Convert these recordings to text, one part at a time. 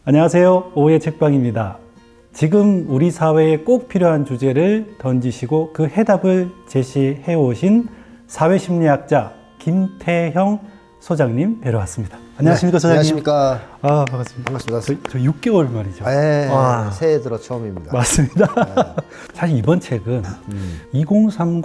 안녕하세요. 오후의 책방입니다. 지금 우리 사회에 꼭 필요한 주제를 던지시고 그 해답을 제시해 오신 사회심리학자 김태형 소장님 뵈러 왔습니다. 안녕하십니까, 소장님? 안녕하십니까. 아, 반갑습니다. 반갑습니다. 저 6개월 만이죠. 네, 와. 새해 들어 처음입니다. 맞습니다. 사실 이번 책은 2030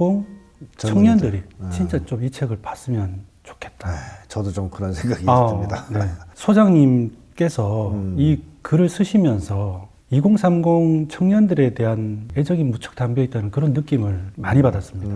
청년들이 진짜 좀 이 책을 봤으면 좋겠다. 저도 좀 그런 생각이 듭니다. 네. 소장님께서 이 글을 쓰시면서 2030 청년들에 대한 애정이 무척 담겨 있다는 그런 느낌을 많이 받았습니다.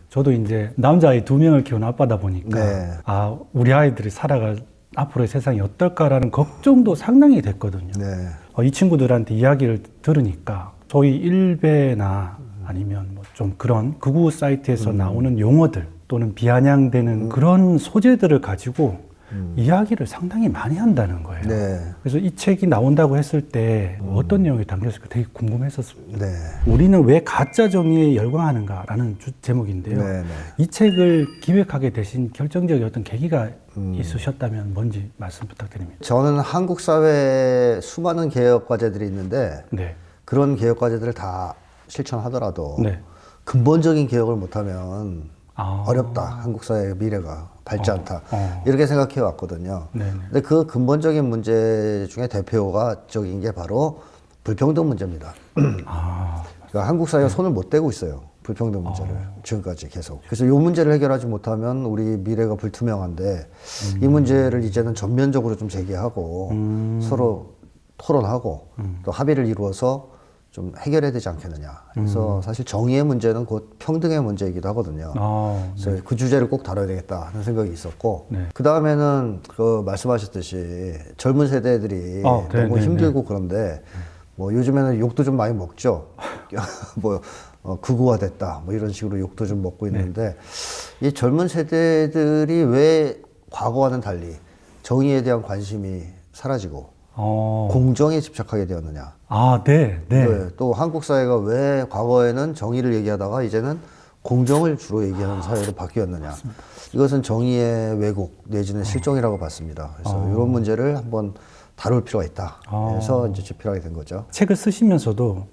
저도 이제 남자아이 2명을 키우는 아빠다 보니까 네. 아, 우리 아이들이 살아갈 앞으로의 세상이 어떨까라는 걱정도 상당히 됐거든요. 네. 이 친구들한테 이야기를 들으니까 소위 일베나 아니면 뭐 좀 그런 극우 사이트에서 나오는 용어들 또는 비아냥되는 그런 소재들을 가지고 이야기를 상당히 많이 한다는 거예요. 네. 그래서 이 책이 나온다고 했을 때 어떤 내용이 담겼을까 되게 궁금했었습니다. 네. 우리는 왜 가짜 정의에 열광하는가라는 제목인데요. 네. 이 책을 기획하게 되신 결정적인 어떤 계기가 있으셨다면 뭔지 말씀 부탁드립니다. 저는 한국 사회에 수많은 개혁 과제들이 있는데 네. 그런 개혁 과제들을 다 실천하더라도 네. 근본적인 개혁을 못하면 아. 어렵다. 한국 사회의 미래가 밝지 않다. 어. 이렇게 생각해 왔거든요. 네네. 근데 그 근본적인 문제 중에 대표적인 게 바로 불평등 문제입니다. 아. 그러니까 한국 사회가 손을 못 대고 있어요. 불평등 문제를 지금까지 계속. 그래서 이 문제를 해결하지 못하면 우리 미래가 불투명한데 이 문제를 이제는 전면적으로 좀 제기하고 서로 토론하고 또 합의를 이루어서 좀 해결해야 되지 않겠느냐. 그래서 사실 정의의 문제는 곧 평등의 문제이기도 하거든요. 아, 그래서 그 주제를 꼭 다뤄야 되겠다 하는 생각이 있었고 네. 그 다음에는 그 말씀하셨듯이 젊은 세대들이 네, 너무 네, 힘들고 그런데 뭐 요즘에는 욕도 좀 많이 먹죠. 뭐 극우화됐다 뭐 이런 식으로 욕도 좀 먹고 있는데 이 젊은 세대들이 왜 과거와는 달리 정의에 대한 관심이 사라지고 공정에 집착하게 되었느냐. 아, 네, 네. 네, 또 한국 사회가 왜 과거에는 정의를 얘기하다가 이제는 공정을 주로 얘기하는 사회로 바뀌었느냐. 이것은 정의의 왜곡 내지는 실종이라고 봤습니다. 그래서 이런 문제를 한번 다룰 필요가 있다. 그래서 이제 집필하게 된 거죠. 책을 쓰시면서도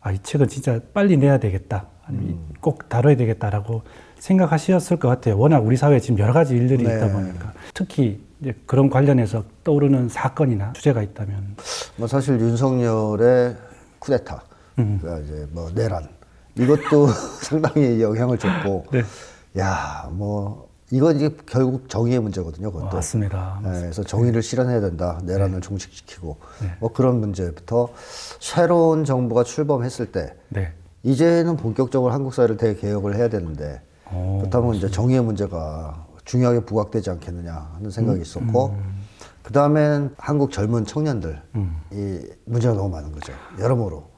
아, 이 책은 진짜 빨리 내야 되겠다. 아니면 꼭 다뤄야 되겠다라고 생각하셨을 것 같아요. 워낙 우리 사회에 지금 여러 가지 일들이 네. 있다 보니까. 특히 이제 그런 관련해서 떠오르는 사건이나 주제가 있다면. 뭐 사실 윤석열의 쿠데타, 그러니까 이제 뭐 내란 이것도 상당히 영향을 줬고, 네. 야, 뭐 이건 이게 결국 정의의 문제거든요. 그것도. 맞습니다. 네, 그래서 정의를 실현해야 된다. 내란을 종식시키고 뭐 그런 문제부터 새로운 정부가 출범했을 때 네. 이제는 본격적으로 한국 사회를 대개혁을 해야 되는데 그렇다면 이제 정의의 문제가 중요하게 부각되지 않겠느냐 하는 생각이 있었고 그 다음엔 한국 젊은 청년들 이 문제가 너무 많은 거죠. 여러모로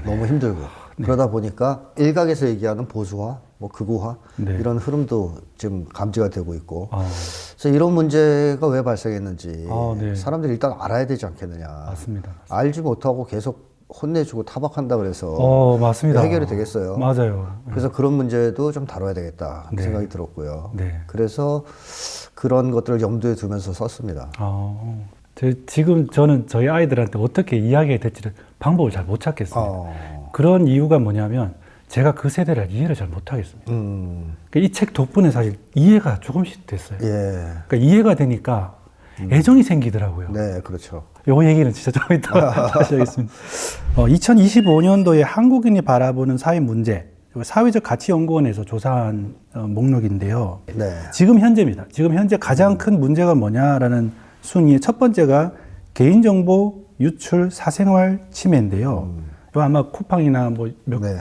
너무 힘들고 그러다 보니까 일각에서 얘기하는 보수화, 뭐 극우화 이런 흐름도 지금 감지가 되고 있고 그래서 이런 문제가 왜 발생했는지 사람들이 일단 알아야 되지 않겠느냐. 맞습니다. 알지 못하고 계속 혼내주고 타박한다 그래서 맞습니다. 해결이 되겠어요. 맞아요. 그래서 그런 문제도 좀 다뤄야 되겠다 생각이 들었고요. 네. 그래서 그런 것들을 염두에 두면서 썼습니다. 지금 저는 저희 아이들한테 어떻게 이야기해야 될지를 방법을 잘 못 찾겠습니다. 그런 이유가 뭐냐면 제가 그 세대를 이해를 잘 못하겠습니다. 그러니까 이 책 덕분에 사실 이해가 조금씩 됐어요. 예. 그러니까 이해가 되니까 애정이 생기더라고요. 네, 그렇죠. 요 얘기는 진짜 좀 이따 다시 하겠습니다. 2025년도에 한국인이 바라보는 사회 문제, 사회적 가치연구원에서 조사한 목록인데요. 네. 지금 현재입니다. 지금 현재 가장 큰 문제가 뭐냐라는 순위의 첫 번째가 개인정보 유출 사생활 침해인데요. 아마 쿠팡이나 뭐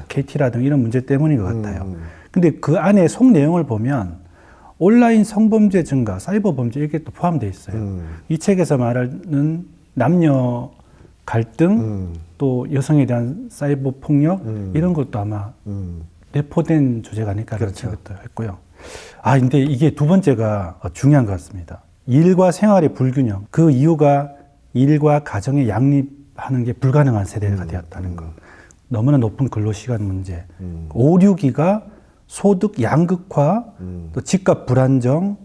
KT라든가 이런 문제 때문인 것 같아요. 근데 그 안에 속 내용을 보면 온라인 성범죄 증가, 사이버 범죄 이게 또 포함되어 있어요. 이 책에서 말하는 남녀 갈등, 또 여성에 대한 사이버 폭력 이런 것도 아마 내포된 주제가 아닐까 그런 생각도 했고요. 근데 이게 두 번째가 중요한 것 같습니다. 일과 생활의 불균형. 그 이유가 일과 가정의 양립하는 게 불가능한 세대가 되었다는 것. 너무나 높은 근로시간 문제. 오류기가 소득 양극화, 또 집값 불안정,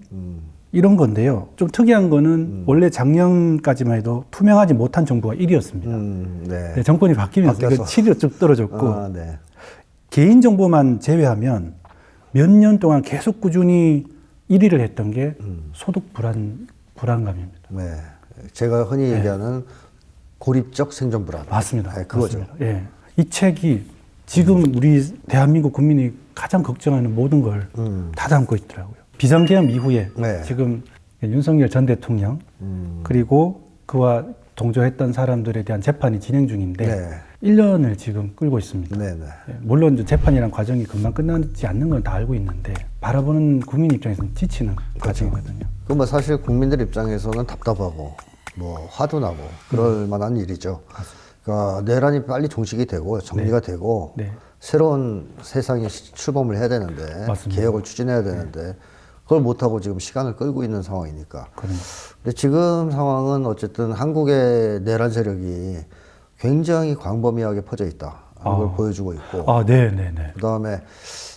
이런 건데요. 좀 특이한 거는 원래 작년까지만 해도 투명하지 못한 정보가 1위였습니다. 네. 정권이 바뀌면서 이거 바뀌어서. 7위로 쭉 떨어졌고 아, 네. 개인 정보만 제외하면 몇 년 동안 계속 꾸준히 1위를 했던 게 소득 불안감입니다. 네. 제가 흔히 얘기하는 고립적 생존 불안. 맞습니다. 네, 그거죠. 맞습니다. 예. 이 책이 지금 우리 대한민국 국민이 가장 걱정하는 모든 걸 다 담고 있더라고요. 비상계엄 이후에 네. 지금 윤석열 전 대통령 그리고 그와 동조했던 사람들에 대한 재판이 진행 중인데 네. 1년을 지금 끌고 있습니다. 네, 네. 예, 물론 이제 재판이란 과정이 금방 끝나지 않는 건 다 알고 있는데 바라보는 국민 입장에서는 지치는 과정이거든요. 그 뭐 사실 국민들 입장에서는 답답하고 뭐 화도 나고 그럴 만한 일이죠. 그러니까 내란이 빨리 종식이 되고 정리가 되고 네. 새로운 세상에 출범을 해야 되는데 맞습니다. 개혁을 추진해야 되는데 그걸 못하고 지금 시간을 끌고 있는 상황이니까. 그러니까. 근데 지금 상황은 어쨌든 한국의 내란 세력이 굉장히 광범위하게 퍼져 있다. 걸 보여주고 있고. 아, 네네네. 그 다음에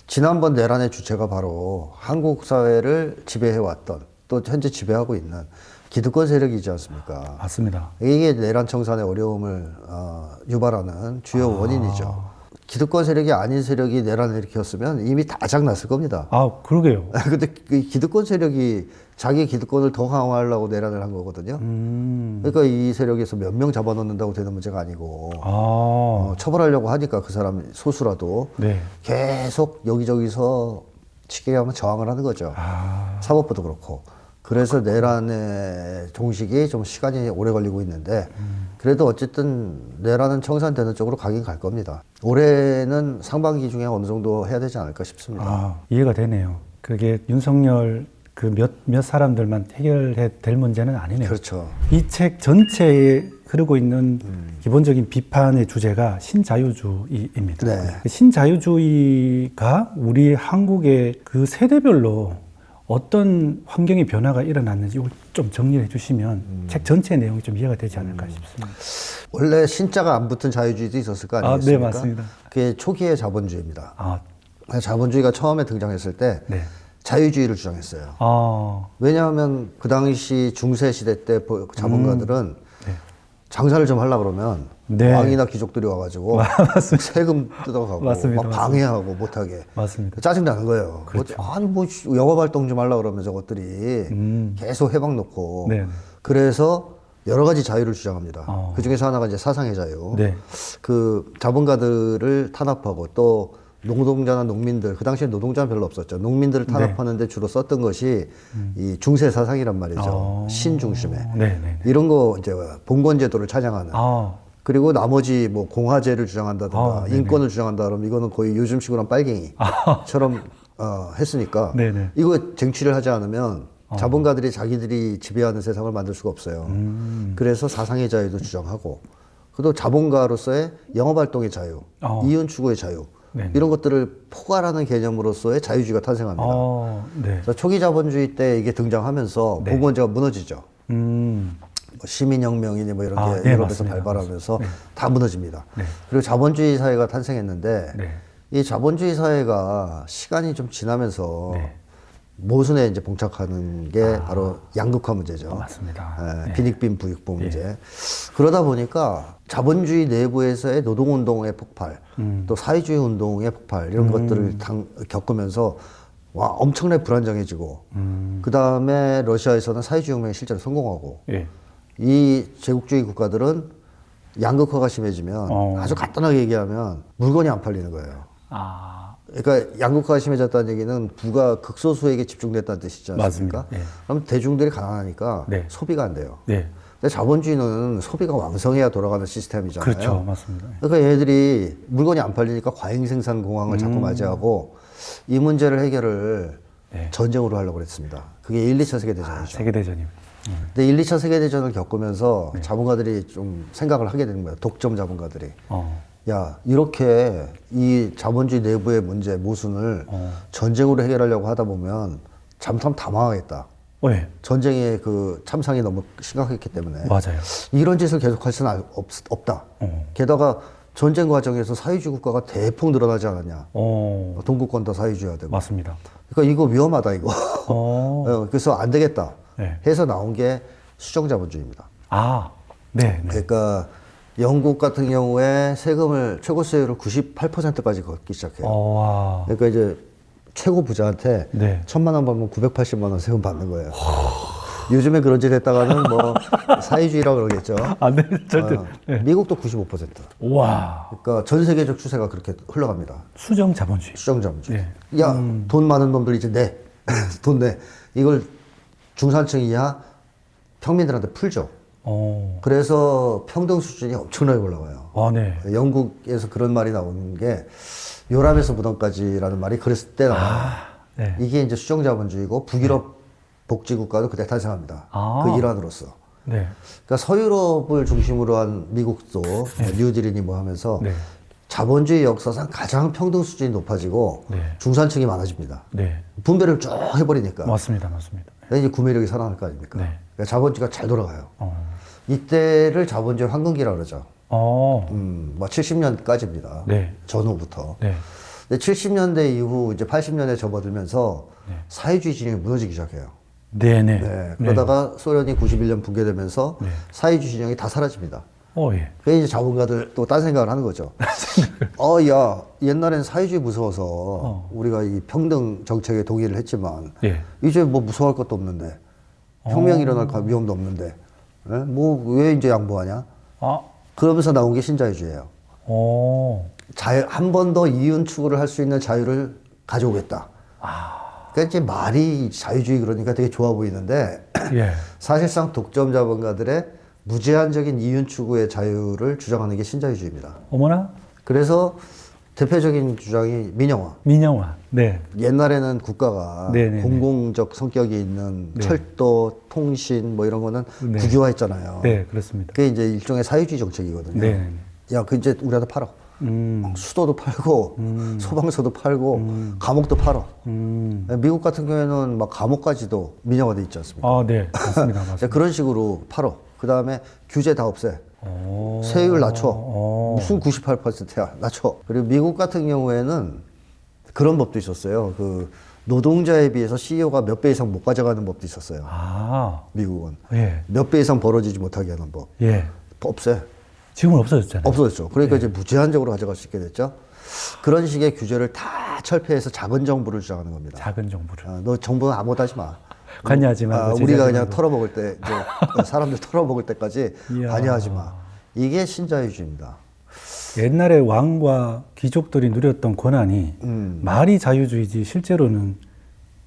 지난번 내란의 주체가 바로 한국 사회를 지배해왔던 또 현재 지배하고 있는 기득권 세력이지 않습니까? 맞습니다. 이게 내란 청산의 어려움을 유발하는 주요 원인이죠. 기득권 세력이 아닌 세력이 내란을 일으켰으면 이미 다 장났을 겁니다. 아, 그러게요. 근데 그 기득권 세력이 자기 기득권을 더 강화하려고 내란을 한 거거든요. 그러니까 이 세력에서 몇 명 잡아놓는다고 되는 문제가 아니고 처벌하려고 하니까 그 사람 소수라도 네. 계속 여기저기서 쉽게 하면 저항을 하는 거죠. 사법부도 그렇고. 그래서 내란의 종식이 좀 시간이 오래 걸리고 있는데 그래도 어쨌든 내란은 청산되는 쪽으로 가긴 갈 겁니다. 올해는 상반기 중에 어느 정도 해야 되지 않을까 싶습니다. 아, 이해가 되네요. 그게 윤석열 그 몇 사람들만 해결해 될 문제는 아니네요. 그렇죠. 이 책 전체에 흐르고 있는 기본적인 비판의 주제가 신자유주의입니다. 네. 그 신자유주의가 우리 한국의 그 세대별로 어떤 환경의 변화가 일어났는지 이걸 좀 정리를 해주시면 책 전체 내용이 좀 이해가 되지 않을까 싶습니다. 원래 신자가 안 붙은 자유주의도 있었을 거 아니겠습니까? 네, 맞습니다. 그게 초기의 자본주의입니다. 아, 자본주의가 처음에 등장했을 때 네. 자유주의를 주장했어요. 아, 왜냐하면 그 당시 중세 시대 때 자본가들은 네. 장사를 좀 하려고 그러면 네. 왕이나 귀족들이 와가지고 세금 뜯어가고 맞습니다. 막 방해하고 못하게 맞습니다. 짜증나는 거예요. 그렇죠. 아니 뭐 영업활동 좀 하려고 그러면 저것들이 계속 해방 놓고 네. 그래서 여러 가지 자유를 주장합니다. 어. 그 중에서 하나가 이제 사상의 자유. 네. 그 자본가들을 탄압하고 또 노동자나 농민들, 그 당시에 노동자는 별로 없었죠. 농민들을 탄압하는데 주로 썼던 것이 이 중세 사상이란 말이죠. 신중심에. 네. 이런 거 이제 봉건제도를 찬양하는. 아, 그리고 나머지 뭐 공화제를 주장한다든가 네네. 인권을 주장한다 그러면 이거는 거의 요즘식으로 한 빨갱이처럼 했으니까 네네. 이거 쟁취를 하지 않으면 자본가들이 자기들이 지배하는 세상을 만들 수가 없어요. 그래서 사상의 자유도 주장하고 또 자본가로서의 영업활동의 자유, 이윤 추구의 자유 네네. 이런 것들을 포괄하는 개념으로서의 자유주의가 탄생합니다. 네. 그래서 초기 자본주의 때 이게 등장하면서 네. 봉건제가 무너지죠. 음, 뭐 시민혁명이니 뭐 이런 게 네, 유럽에서 맞습니다. 발발하면서 다 무너집니다. 네. 그리고 자본주의 사회가 탄생했는데 네. 이 자본주의 사회가 시간이 좀 지나면서 네. 모순에 이제 봉착하는 게 바로 양극화 문제죠. 맞습니다. 네. 빈익빈 부익부 문제. 그러다 보니까 자본주의 내부에서의 노동운동의 폭발, 또 사회주의 운동의 폭발 이런 것들을 겪으면서 와 엄청나게 불안정해지고 그 다음에 러시아에서는 사회주의 혁명이 실제로 성공하고 예. 이 제국주의 국가들은 양극화가 심해지면 아주 간단하게 얘기하면 물건이 안 팔리는 거예요. 아, 그러니까 양극화가 심해졌다는 얘기는 부가 극소수에게 집중됐다는 뜻이지 않습니까? 맞습니다. 예. 그럼 대중들이 가난하니까 네. 소비가 안 돼요. 네. 근데 자본주의는 소비가 왕성해야 돌아가는 시스템이잖아요. 그렇죠. 맞습니다. 그러니까 얘들이 물건이 안 팔리니까 과잉 생산 공황을 자꾸 맞이하고 이 문제를 해결을 네. 전쟁으로 하려고 그랬습니다. 그게 1, 2차 세계대전이죠. 세계대전이요. 근데 1, 2차 세계대전을 겪으면서 자본가들이 좀 생각을 하게 되는 거예요. 독점 자본가들이. 야, 이렇게 이 자본주의 내부의 문제, 모순을 전쟁으로 해결하려고 하다 보면 잘못하면 다 망하겠다. 네. 전쟁의 그 참상이 너무 심각했기 때문에. 맞아요. 이런 짓을 계속할 수는 없다. 게다가 전쟁 과정에서 사회주의 국가가 대폭 늘어나지 않았냐. 동구권 다 사회주의화 되고. 맞습니다. 그러니까 이거 위험하다 이거. 그래서 안 되겠다 네. 해서 나온 게 수정자본주의입니다. 아, 네. 네. 그러니까 영국 같은 경우에 세금을 최고세율을 98%까지 걷기 시작해요. 그러니까 이제 최고 부자한테 네. 1,000만 원 받으면 980만 원 세금 받는 거예요. 요즘에 그런 짓 했다가는 뭐 사회주의라고 그러겠죠. 아, 네, 절대. 네. 미국도 95%. 와. 그러니까 전 세계적 추세가 그렇게 흘러갑니다. 수정 자본주의. 수정자본주의. 네. 야, 돈 많은 놈들 이제 내. 돈 내. 이걸 중산층 이하 평민들한테 풀죠. 그래서 평등 수준이 엄청나게 올라가요. 아, 네. 영국에서 그런 말이 나오는 게 요람에서 무덤까지라는 말이 그랬을 때 나와요. 네. 이게 이제 수정자본주의고 북유럽 복지국가도 그때 탄생합니다. 그 일환으로서. 네. 그러니까 서유럽을 중심으로 한 미국도 뉴딜이니 뭐 하면서 네. 자본주의 역사상 가장 평등 수준이 높아지고 네. 중산층이 많아집니다. 네. 분배를 쭉 해버리니까. 맞습니다. 이제 구매력이 살아날 거 아닙니까? 네. 그러니까 자본주의가 잘 돌아가요. 이때를 자본주의 황금기라고 그러죠. 뭐 70년까지입니다. 네. 전후부터. 네. 근데 70년대 이후 이제 80년에 접어들면서 사회주의 진영이 무너지기 시작해요. 네네. 네. 그러다가 소련이 91년 붕괴되면서 사회주의 진영이 다 사라집니다. 예. 그래서 이제 자본가들 또 딴 생각을 하는 거죠. 야, 옛날엔 사회주의 무서워서 우리가 이 평등 정책에 동의를 했지만 예. 이제 뭐 무서워할 것도 없는데 혁명이 일어날 위험도 없는데 뭐 왜 이제 양보하냐? 그러면서 나온 게 신자유주의예요. 한 번 더 이윤 추구를 할 수 있는 자유를 가져오겠다. 그러니까 이제 말이 자유주의 그러니까 되게 좋아 보이는데 예. 사실상 독점 자본가들의 무제한적인 이윤 추구의 자유를 주장하는 게 신자유주의입니다. 어머나. 그래서 대표적인 주장이 민영화. 민영화. 네. 옛날에는 국가가 네네네. 공공적 성격이 있는 철도, 통신 뭐 이런 거는 네. 국유화했잖아요. 네, 그렇습니다. 그게 이제 일종의 사회주의 정책이거든요. 네. 야, 그 이제 우리한테 팔어. 수도도 팔고 소방서도 팔고 감옥도 팔어. 미국 같은 경우에는 막 감옥까지도 민영화돼 있지 않습니까? 아, 네. 맞습니다. 맞습니다. 그런 식으로 팔어. 그 다음에 규제 다 없애. 세율 낮춰. 무슨 98%야. 낮춰. 그리고 미국 같은 경우에는 그런 법도 있었어요. 그 노동자에 비해서 CEO가 몇 배 이상 못 가져가는 법도 있었어요. 미국은. 예. 몇 배 이상 벌어지지 못하게 하는 법. 예. 없애. 지금은 없어졌잖아요. 없어졌죠. 그러니까 이제 무제한적으로 가져갈 수 있게 됐죠. 그런 식의 규제를 다 철폐해서 작은 정부를 주장하는 겁니다. 작은 정부를. 너 정부는 아무것도 하지 마. 관여하지 말고. 우리가 그냥 털어먹을 때, 이제 사람들 털어먹을 때까지 이야. 관여하지 마. 이게 신자유주의입니다. 옛날에 왕과 귀족들이 누렸던 권한이 말이 자유주의지 실제로는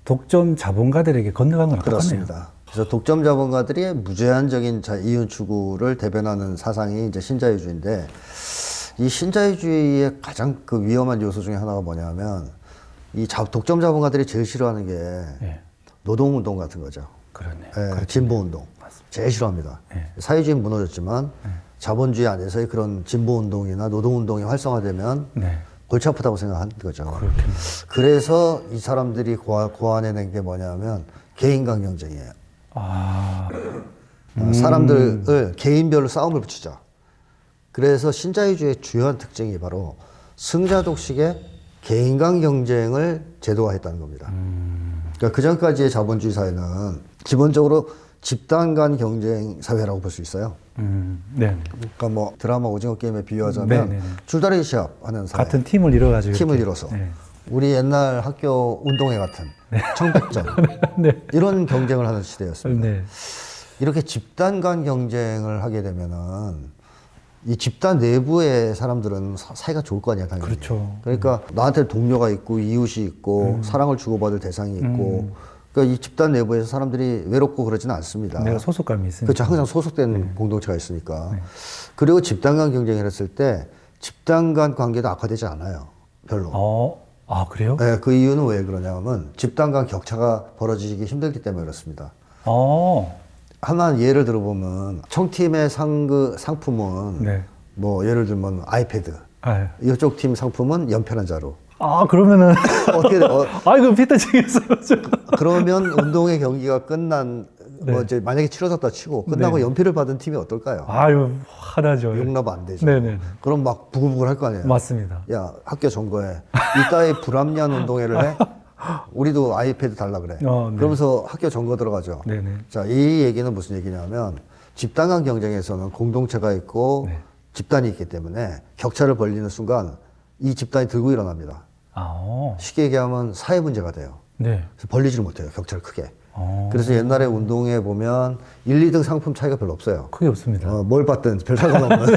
독점 자본가들에게 건너간 건 똑같네요. 그렇습니다. 그래서 독점 자본가들이 무제한적인 이윤 추구를 대변하는 사상이 이제 신자유주의인데, 이 신자유주의의 가장 그 위험한 요소 중에 하나가 뭐냐면, 이 독점 자본가들이 제일 싫어하는 게 예. 노동운동 같은 거죠. 그렇네요. 진보운동. 제일 싫어합니다. 사회주의는 무너졌지만 자본주의 안에서의 그런 진보운동이나 노동운동이 활성화되면 골치 아프다고 생각하는 거죠. 그렇겠네요. 그래서 이 사람들이 고안해낸 게 뭐냐면 개인간 경쟁이에요. 사람들을 개인별로 싸움을 붙이자. 그래서 신자유주의의 주요한 특징이 바로 승자 독식의 개인간 경쟁을 제도화했다는 겁니다. 그러니까 그 전까지의 자본주의 사회는 기본적으로 집단 간 경쟁 사회라고 볼 수 있어요. 네. 그러니까 뭐 드라마 오징어 게임에 비유하자면 줄다리기 시합 하는 사회. 같은 팀을 이뤄가지고. 팀을 이뤄서. 우리 옛날 학교 운동회 같은 청백전. 이런 경쟁을 하는 시대였습니다. 이렇게 집단 간 경쟁을 하게 되면은 이 집단 내부의 사람들은 사이가 좋을 거 아니야, 당연히. 그렇죠. 그러니까 나한테 동료가 있고 이웃이 있고 사랑을 주고받을 대상이 있고 그러니까 이 집단 내부에서 사람들이 외롭고 그러지는 않습니다. 내가 소속감이 있으니까. 그렇죠. 항상 소속된 공동체가 있으니까. 그리고 집단 간 경쟁을 했을 때 집단 간 관계도 악화되지 않아요. 별로. 그래요? 네, 그 이유는 왜 그러냐면 집단 간 격차가 벌어지기 힘들기 때문에 그렇습니다. 하나 예를 들어보면 청팀의 상품은 뭐 예를 들면 아이패드, 이쪽 팀 상품은 연편한 자루. 그러면은 어떻게 돼? 이거 피터치겠어요. 그러면 운동의 경기가 끝난 네. 뭐 이제 만약에 치러졌다 치고 끝나고 네. 연필을 받은 팀이 어떨까요? 아유, 화나죠. 용납 안 되죠. 네네. 그럼 막 부글부글 할 거 아니에요. 맞습니다. 야, 학교 점거해. 이따위 불합리한 운동회를 해? 우리도 아이패드 달라 그래. 네. 그러면서 학교 점거 들어가죠. 네네. 자, 이 얘기는 무슨 얘기냐면 집단 간 경쟁에서는 공동체가 있고 네. 집단이 있기 때문에 격차를 벌리는 순간 이 집단이 들고 일어납니다. 쉽게 얘기하면 사회 문제가 돼요. 네. 그래서 벌리지를 못해요. 격차를 크게. 어. 그래서 옛날에 운동회 보면 1, 2등 상품 차이가 별로 없어요. 크게 없습니다. 뭘 받든 별 상관없는.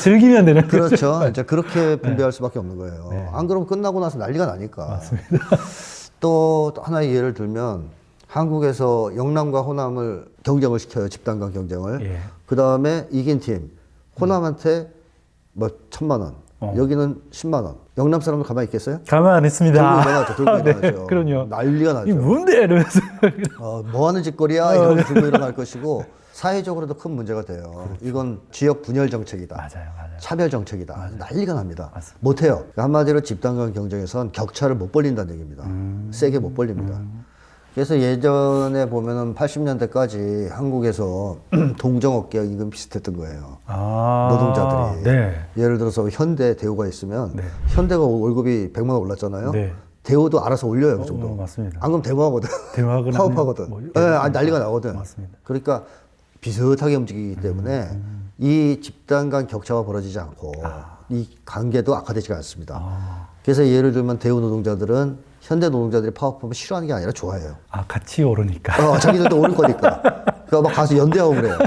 즐기면 되는 거죠. 그렇죠. 이제 그렇게 분배할 수밖에 없는 거예요. 네. 안 그러면 끝나고 나서 난리가 나니까. 맞습니다. 또 하나의 예를 들면 한국에서 영남과 호남을 경쟁을 시켜요. 집단 간 경쟁을. 예. 그 다음에 이긴 팀 호남한테 뭐 1,000만 원. 여기는 10만 원. 영남 사람들 가만히 있겠어요? 가만 안 했습니다. 들고 일어나죠. 들고 일어나죠. 네, 그럼요. 난리가 나죠. 이 뭔데? 이러면서. 뭐 하는 짓거리야? 이러고 들고 일어날 것이고 사회적으로도 큰 문제가 돼요. 이건 지역 분열 정책이다. 맞아요. 차별 정책이다. 난리가 납니다. 맞습니다. 못해요. 그러니까 한마디로 집단 간 경쟁에선 격차를 못 벌린다는 얘기입니다. 세게 못 벌립니다. 그래서 예전에 보면은 80년대까지 한국에서 동정업계와 임금 비슷했던 거예요. 노동자들이. 네. 예를 들어서 현대 대우가 있으면 네. 현대가 월급이 100만 원 올랐잖아요. 네. 대우도 알아서 올려요. 그 정도. 맞습니다. 안 그럼 대모하거든. 대모하거나 파업하거든. 뭐 난리가 나거든. 맞습니다. 그러니까 비슷하게 움직이기 때문에 이 집단 간 격차가 벌어지지 않고 이 관계도 악화되지가 않습니다. 그래서 예를 들면 대우 노동자들은 현대 노동자들이 파업하면 싫어하는 게 아니라 좋아해요. 같이 오르니까. 자기들도 오를 거니까. 그러니까 막 가서 연대하고 그래요.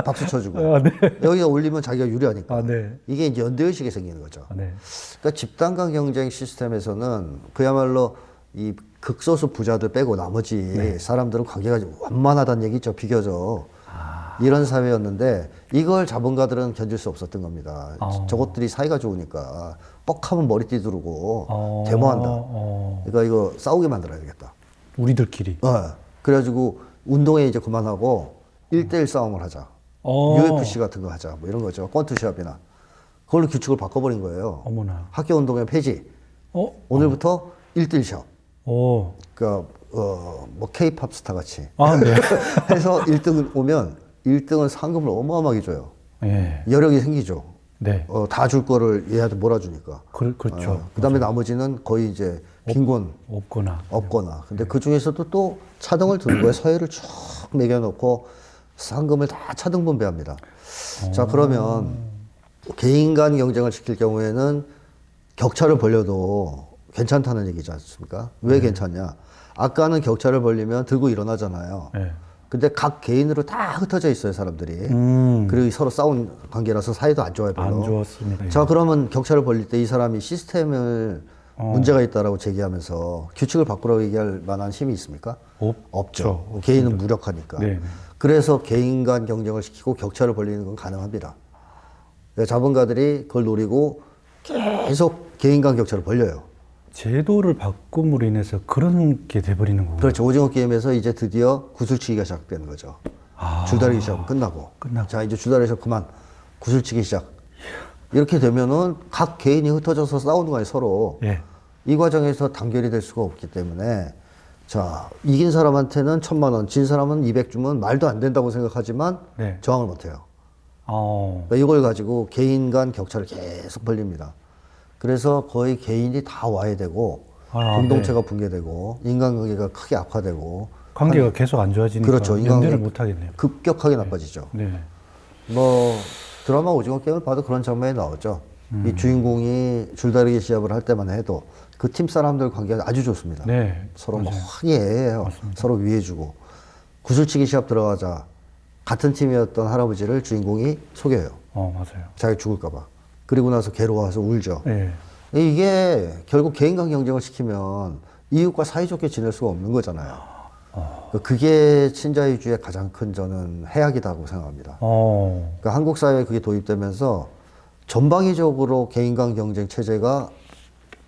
박수 쳐주고. 네. 여기가 올리면 자기가 유리하니까. 네. 이게 이제 연대의식이 생기는 거죠. 네. 그러니까 집단 간 경쟁 시스템에서는 그야말로 이 극소수 부자들 빼고 나머지 사람들은 관계가 완만하다는 얘기죠. 비교적. 이런 사회였는데 이걸 자본가들은 견딜 수 없었던 겁니다. 저것들이 사이가 좋으니까 뻑하면 머리띠 두르고 데모한다. 그러니까 이거 싸우게 만들어야 되겠다. 우리들끼리. 그래가지고 운동회 이제 그만하고 1대1 싸움을 하자. UFC 같은 거 하자. 뭐 이런 거죠. 권투시합이나. 그걸로 규칙을 바꿔버린 거예요. 어머나. 학교 운동회 폐지. 오늘부터 1대1 시합. 그러니까 뭐 K-팝 스타 같이 네. 해서 1등 오면 1등은 상금을 어마어마하게 줘요. 예. 여력이 생기죠. 네. 다 줄 거를 얘한테 몰아주니까. 그렇죠. 그다음에 나머지는 거의 이제 빈곤 없거나. 근데 그 중에서도 또 차등을 두는 거예요. 서열을 쭉 매겨놓고 상금을 다 차등 분배합니다. 자, 그러면 개인 간 경쟁을 시킬 경우에는 격차를 벌려도 괜찮다는 얘기지 않습니까? 왜 괜찮냐? 아까는 격차를 벌리면 들고 일어나잖아요. 네. 근데 각 개인으로 다 흩어져 있어요, 사람들이. 그리고 서로 싸운 관계라서 사이도 안 좋아요, 별로. 안 좋았습니다. 자, 그러면 격차를 벌릴 때 이 사람이 시스템을 문제가 있다라고 제기하면서 규칙을 바꾸라고 얘기할 만한 힘이 있습니까? 없죠. 개인은 무력하니까. 네. 그래서 개인 간 경쟁을 시키고 격차를 벌리는 건 가능합니다. 자본가들이 그걸 노리고 계속 개인 간 격차를 벌려요. 제도를 바꿈으로 인해서 그런 게 돼버리는 거군요. 그렇죠. 오징어 게임에서 이제 드디어 구슬치기가 시작되는 거죠. 줄다리기 시합은 끝나고. 자, 이제 줄다리기 시합 그만. 구슬치기 시작. 이렇게 되면은 각 개인이 흩어져서 싸우는 거예요, 서로. 예. 이 과정에서 단결이 될 수가 없기 때문에 자, 이긴 사람한테는 1,000만 원, 진 사람은 200 주면 말도 안 된다고 생각하지만 네. 저항을 못 해요. 그러니까 이걸 가지고 개인 간 격차를 계속 벌립니다. 그래서 거의 개인이 다 와야 되고 공동체가 붕괴되고 인간관계가 크게 악화되고 관계가 계속 안 좋아지니까 그렇죠. 연대를 못 하겠네요. 급격하게 나빠지죠. 네. 뭐 드라마 오징어 게임을 봐도 그런 장면이 나오죠. 이 주인공이 줄다리기 시합을 할 때만 해도 그 팀 사람들 관계가 아주 좋습니다. 네. 서로 뭐 화해해요. 서로 위해주고 구슬치기 시합 들어가자 같은 팀이었던 할아버지를 주인공이 속여요. 맞아요. 자기 죽을까봐. 그리고 나서 괴로워서 울죠. 네. 이게 결국 개인 간 경쟁을 시키면 이웃과 사이좋게 지낼 수가 없는 거잖아요. 그게 친자유주의의 가장 큰 저는 해악이라고 생각합니다. 그러니까 한국 사회에 그게 도입되면서 전방위적으로 개인 간 경쟁 체제가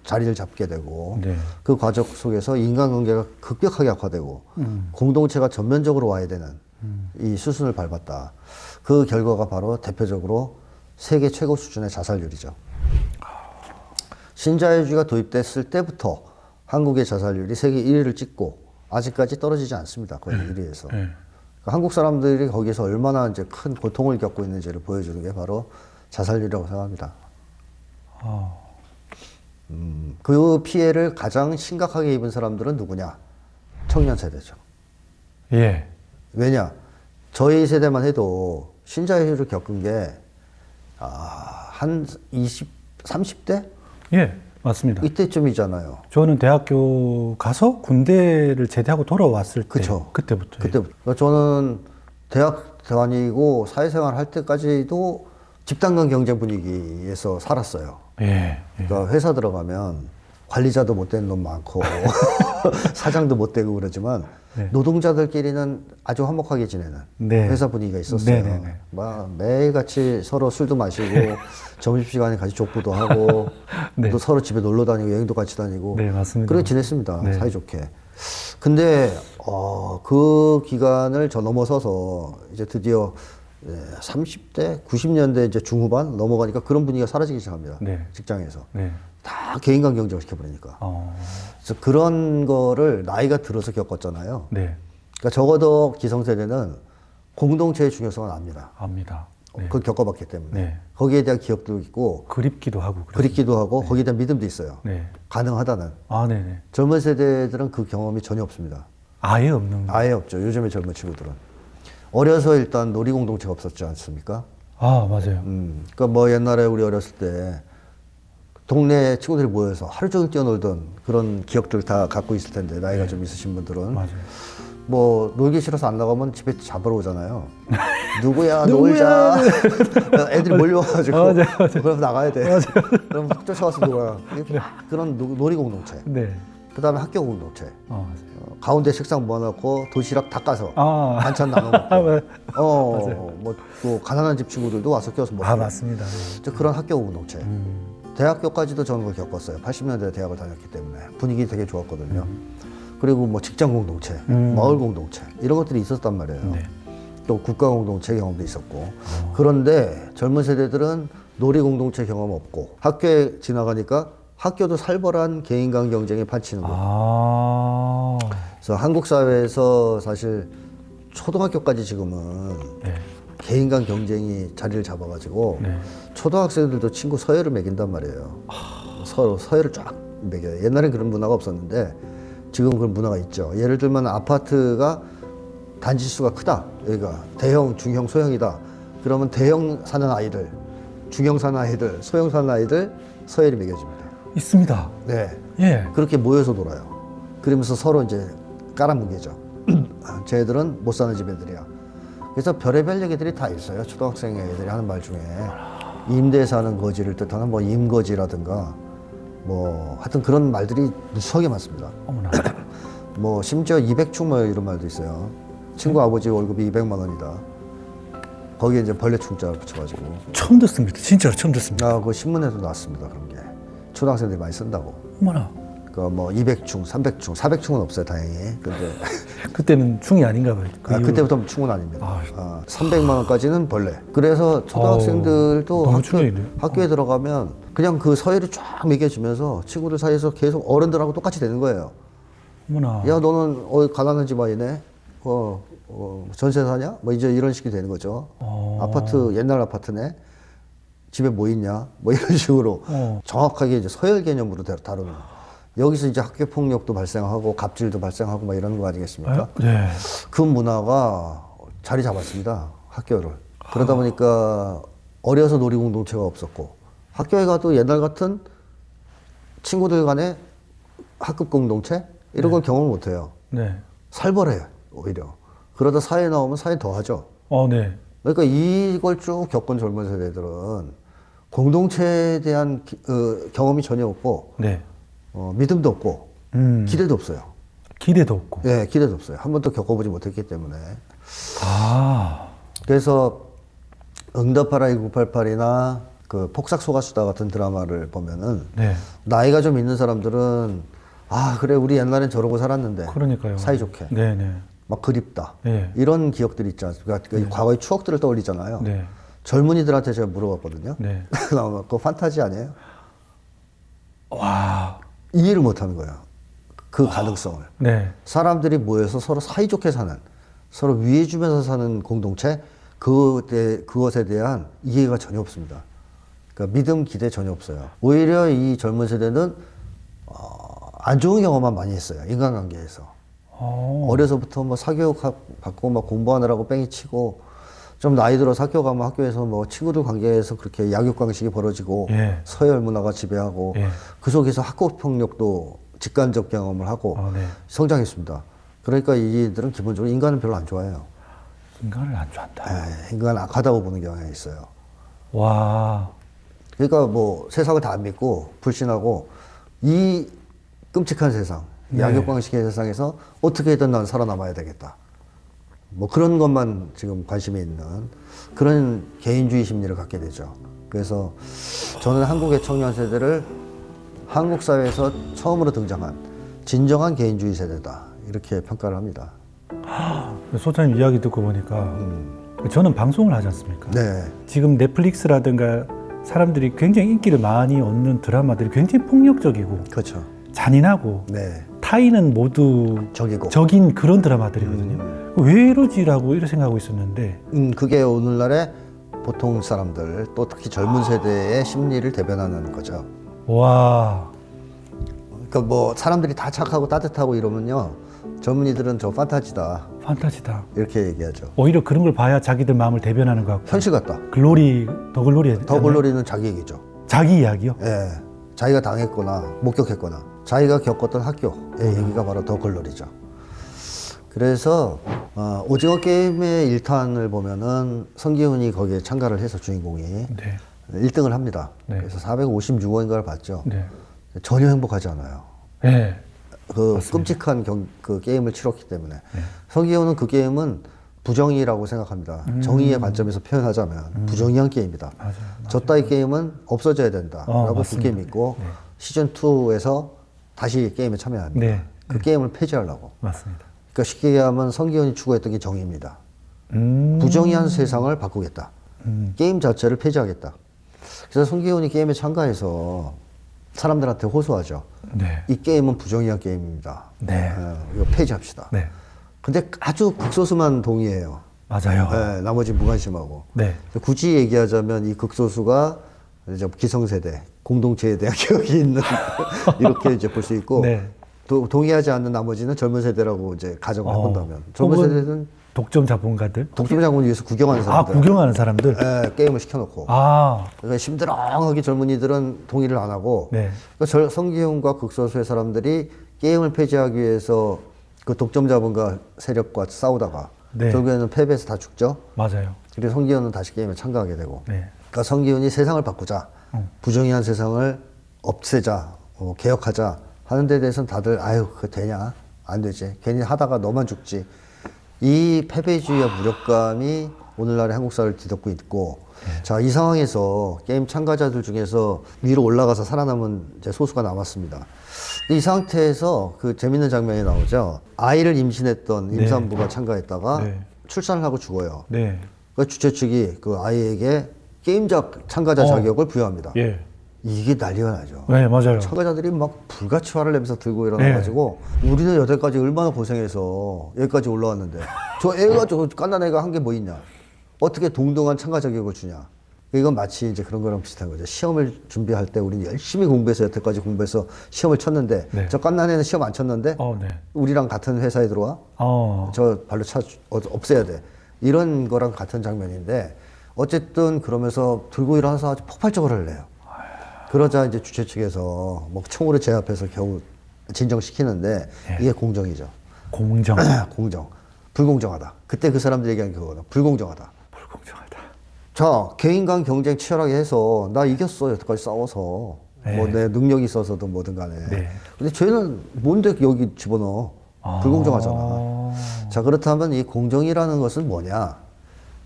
자리를 잡게 되고 네. 그 과정 속에서 인간관계가 급격하게 악화되고 공동체가 전면적으로 와야 되는 이 수순을 밟았다. 그 결과가 바로 대표적으로 세계 최고 수준의 자살률이죠. 신자유주의가 도입됐을 때부터 한국의 자살률이 세계 1위를 찍고 아직까지 떨어지지 않습니다. 거의 1위에서. 한국 사람들이 거기서 얼마나 이제 큰 고통을 겪고 있는지를 보여주는 게 바로 자살률이라고 생각합니다. 그 피해를 가장 심각하게 입은 사람들은 누구냐? 청년 세대죠. 예. 왜냐? 저희 세대만 해도 신자유를 겪은 게, 한 30대? 예, 맞습니다. 이때쯤이잖아요. 저는 대학교 가서 군대를 제대하고 돌아왔을 때. 그쵸. 그때부터. 그러니까 저는 대학 다니고 사회생활 할 때까지도 집단 간 경쟁 분위기에서 살았어요. 예. 그러니까 회사 들어가면 관리자도 못 되는 놈 많고 사장도 못 되고 그러지만 네. 노동자들끼리는 아주 화목하게 지내는 네. 회사 분위기가 있었어요. 네네네. 막 매일같이 서로 술도 마시고 점심시간에 같이 족구도 하고 네. 또 서로 집에 놀러 다니고 여행도 같이 다니고 네, 맞습니다. 그렇게 지냈습니다. 네. 사이좋게. 근데 그 기간을 저 넘어서서 이제 드디어 30대, 90년대 이제 중후반 넘어가니까 그런 분위기가 사라지기 시작합니다. 네. 직장에서. 네. 다 개인간 경쟁을 시켜버리니까. 어. 그래서 그런 거를 나이가 들어서 겪었잖아요. 네. 그러니까 적어도 기성세대는 공동체의 중요성은 압니다. 압니다. 네. 그걸 겪어봤기 때문에. 네. 거기에 대한 기억도 있고, 그립기도 하고. 그래서. 그립기도 하고, 거기에 대한 믿음도 있어요. 네. 가능하다는. 아, 네네. 젊은 세대들은 그 경험이 전혀 없습니다. 아예 없는 거. 아예 없죠. 요즘의 젊은 친구들은. 어려서 일단 놀이 공동체가 없었지 않습니까? 아, 맞아요. 그러니까 뭐 옛날에 우리 어렸을 때 동네 친구들이 모여서 하루 종일 뛰어놀던 그런 기억들 다 갖고 있을 텐데 나이가 좀 있으신 분들은 맞아요. 뭐 놀기 싫어서 안 나가면 집에 잡으러 오잖아요. 누구야 놀자. 애들이 몰려와가지고 맞아요. 그럼 나가야 돼. 그럼 쫓아가서 놀아. 그런 놀이 공동체. 네. 그다음에 학교 공동체. 맞아요. 가운데 식상 모아놓고 도시락 닦아서 아. 반찬 나눠 먹고. 맞아요. 뭐 또 가난한 집 친구들도 와서 껴서 먹고. 아, 맞습니다. 이제 그런 학교 공동체. 대학교까지도 저는 그걸 겪었어요. 80년대 대학을 다녔기 때문에 분위기 되게 좋았거든요. 그리고 뭐 직장 공동체, 마을 공동체 이런 것들이 있었단 말이에요. 네. 또 국가 공동체 경험도 있었고. 그런데 젊은 세대들은 놀이 공동체 경험 없고 학교에 지나가니까 학교도 살벌한 개인 간 경쟁에 파치는 거예요. 아. 그래서 한국 사회에서 사실 초등학교까지 지금은 네. 개인 간 경쟁이 자리를 잡아가지고 네. 초등학생들도 친구 서열을 매긴단 말이에요. 서로 서열을 쫙 매겨요. 옛날엔 그런 문화가 없었는데 지금 그런 문화가 있죠. 예를 들면 아파트가 단지 수가 크다. 여기가 대형, 중형, 소형이다. 그러면 대형 사는 아이들, 중형 사는 아이들, 소형 사는 아이들 서열이 매겨집니다. 있습니다. 네. 예. 그렇게 모여서 놀아요. 그러면서 서로 이제 깔아뭉개죠. 쟤들은 못 사는 집 애들이야. 그래서 별의별 얘기들이 다 있어요. 초등학생 애들이 하는 말 중에 임대 사는 거지를 뜻하는 뭐 임거지라든가 뭐 하여튼 그런 말들이 무수하게 많습니다. 어머나. 뭐 심지어 200충 뭐 이런 말도 있어요. 친구 아버지 월급이 200만 원이다. 거기에 이제 벌레 충자를 붙여가지고. 처음 듣습니다. 진짜로 처음 듣습니다. 그 신문에도 나왔습니다. 그런 게. 초등학생들이 많이 쓴다고. 어머나. 그 뭐 200충, 300충, 400충은 없어요, 다행히. 근데 그때는 충이 아닌가 봐요. 그때부터 충은 아닙니다. 300만 원까지는 벌레. 그래서 초등학생들도 너무 충격이네요. 학교에 들어가면 그냥 그 서열이 쫙 매겨지면서 친구들 사이에서 계속 어른들하고 똑같이 되는 거예요. 어머나. 야, 너는 가난한 집 아이네? 전세 사냐? 뭐 이제 이런 식이 되는 거죠. 아파트, 옛날 아파트네? 집에 뭐 있냐? 뭐 이런 식으로 정확하게 이제 서열 개념으로 다루는. 여기서 이제 학교 폭력도 발생하고 갑질도 발생하고 막 이러는 거 아니겠습니까? 네. 그 문화가 자리 잡았습니다. 학교를. 그러다 보니까 어려서 놀이 공동체가 없었고 학교에 가도 옛날 같은 친구들 간의 학급 공동체 이런 걸 경험을 못 해요. 네. 살벌해요, 오히려. 그러다 사회 나오면 사회 더 하죠. 네. 그러니까 이걸 쭉 겪은 젊은 세대들은 공동체에 대한 경험이 전혀 없고 네. 믿음도 없고 기대도 없어요. 기대도 없고. 네, 기대도 없어요. 한 번도 겪어보지 못했기 때문에. 그래서 응답하라 1988이나 그 폭삭 소가수다 같은 드라마를 보면은 네. 나이가 좀 있는 사람들은 그래 우리 옛날엔 저러고 살았는데 그러니까요. 사이좋게 네네. 막 그립다 네. 이런 기억들이 있지 않습니까? 그러니까 과거의 추억들을 떠올리잖아요. 네. 젊은이들한테 제가 물어봤거든요. 네. 나오면 그거 판타지 아니에요? 와. 이해를 못하는 거예요. 그 가능성을. 네. 사람들이 모여서 서로 사이좋게 사는 서로 위해주면서 사는 공동체, 그것에 대한 이해가 전혀 없습니다. 그러니까 믿음, 기대 전혀 없어요. 오히려 이 젊은 세대는 안 좋은 경험만 많이 했어요. 인간관계에서. 어려서부터 뭐 사교육 받고 막 공부하느라고 뺑이 치고, 좀 나이 들어서 학교 가면 학교에서 뭐 친구들 관계에서 그렇게 약육강식이 벌어지고, 예. 서열 문화가 지배하고, 예. 그 속에서 학교폭력도 직간접 경험을 하고 네. 성장했습니다. 그러니까 이들은 기본적으로 인간을 별로 안 좋아해요. 인간을 안 좋아한다. 인간 악하다고 보는 경향이 있어요. 와. 그러니까 뭐 세상을 다 안 믿고 불신하고, 이 끔찍한 세상, 네. 양육방식의 세상에서 어떻게든 난 살아남아야 되겠다. 뭐 그런 것만 지금 관심이 있는 그런 개인주의 심리를 갖게 되죠. 그래서 저는 한국의 청년 세대를 한국 사회에서 처음으로 등장한 진정한 개인주의 세대다, 이렇게 평가를 합니다. 소장님 이야기 듣고 보니까 저는 방송을 하지 않습니까? 네. 지금 넷플릭스라든가 사람들이 굉장히 인기를 많이 얻는 드라마들이 굉장히 폭력적이고 그렇죠. 잔인하고 네. 타인은 모두 적이고. 적인 그런 드라마들이거든요. 왜 이러지라고 이렇게 생각하고 있었는데 그게 오늘날의 보통 사람들, 또 특히 젊은 세대의 심리를 대변하는 거죠. 와. 그러니까 뭐 사람들이 다 착하고 따뜻하고 이러면요, 젊은이들은 저 판타지다, 판타지다. 이렇게 얘기하죠. 오히려 그런 걸 봐야 자기들 마음을 대변하는 것 같고 현실 같다. 글로리 더 글로리 더 글로리는 자기 얘기죠. 자기 이야기요? 예, 자기가 당했거나 목격했거나 자기가 겪었던 학교의 얘기가 바로 더 글로리죠. 그래서 오징어 게임의 1탄을 보면은 성기훈이 거기에 참가를 해서 주인공이 네. 1등을 합니다. 네. 그래서 456원인가를 받죠. 네. 전혀 행복하지 않아요. 네. 그 맞습니다. 끔찍한 그 게임을 치렀기 때문에. 성기훈은 그 게임은 부정의라고 생각합니다. 정의의 관점에서 표현하자면 부정의한 게임이다. 맞아요. 저 따위 게임은 없어져야 된다라고 굳게 맞습니다. 믿고 시즌2에서 다시 게임에 참여합니다. 네. 그 게임을 폐지하려고. 맞습니다. 그러니까 쉽게 얘기하면 성기훈이 추구했던 게 정의입니다. 부정의한 세상을 바꾸겠다. 게임 자체를 폐지하겠다. 그래서 성기훈이 게임에 참가해서 사람들한테 호소하죠. 네. 이 게임은 부정의한 게임입니다. 네. 이거 폐지합시다. 네. 근데 아주 극소수만 동의해요. 맞아요. 네, 나머지 무관심하고. 네. 굳이 얘기하자면 이 극소수가 이제 기성세대, 공동체에 대한 기억이 있는 이렇게 이제 볼 수 있고, 네. 동의하지 않는 나머지는 젊은 세대라고 이제 가정을 해본다면, 젊은 혹은 세대는 독점 자본가들? 독점장군 위해서 구경하는 사람들, 구경하는 사람들? 게임을 시켜놓고, 그러니까 심드렁하게 젊은이들은 동의를 안 하고, 네. 그러니까 성기훈과 극소수의 사람들이 게임을 폐지하기 위해서 그 독점 자본가 세력과 싸우다가 네. 결국에는 패배해서 다 죽죠. 맞아요. 그래서 성기훈은 다시 게임에 참가하게 되고, 네. 그러니까 성기훈이 세상을 바꾸자, 부정의한 세상을 없애자, 개혁하자 하는 데 대해서는 다들 아유 그거 되냐, 안 되지, 괜히 하다가 너만 죽지, 이 패배주의와 무력감이 오늘날의 한국 사회를 뒤덮고 있고, 자, 이 상황에서 게임 참가자들 중에서 위로 올라가서 살아남은 이제 소수가 남았습니다. 이 상태에서 그 재밌는 장면이 나오죠. 아이를 임신했던 임산부가 참가했다가 네. 출산을 하고 죽어요. 네. 그 주최 측이 그 아이에게 게임작 참가자 자격을 부여합니다. 예. 이게 난리가 나죠. 네, 맞아요. 참가자들이 막 불같이 화를 내면서 들고 일어나가지고 우리는 여태까지 얼마나 고생해서 여기까지 올라왔는데 저 애가 저 깐난 애가 한 게 뭐 있냐? 어떻게 동등한 참가 자격을 주냐? 이건 마치 이제 그런 거랑 비슷한 거죠. 시험을 준비할 때 우리는 열심히 공부해서 여태까지 공부해서 시험을 쳤는데 네. 저 깐난 애는 시험 안 쳤는데 네. 우리랑 같은 회사에 들어와? 저 발로 없애야 돼. 이런 거랑 같은 장면인데 어쨌든 그러면서 들고 일어나서 아주 폭발적으로 흘려요. 그러자 이제 주최 측에서 뭐 총으로 제압해서 겨우 진정시키는데 이게 공정이죠. 공정. 공정. 불공정하다. 그때 그 사람들이 얘기한 그거는 불공정하다. 불공정하다. 자, 개인 간 경쟁 치열하게 해서 나 이겼어. 여태까지 싸워서. 네. 뭐 내 능력이 있어서도 뭐든 간에. 네. 근데 쟤는 뭔데 여기 집어넣어. 불공정하잖아. 자, 그렇다면 이 공정이라는 것은 뭐냐?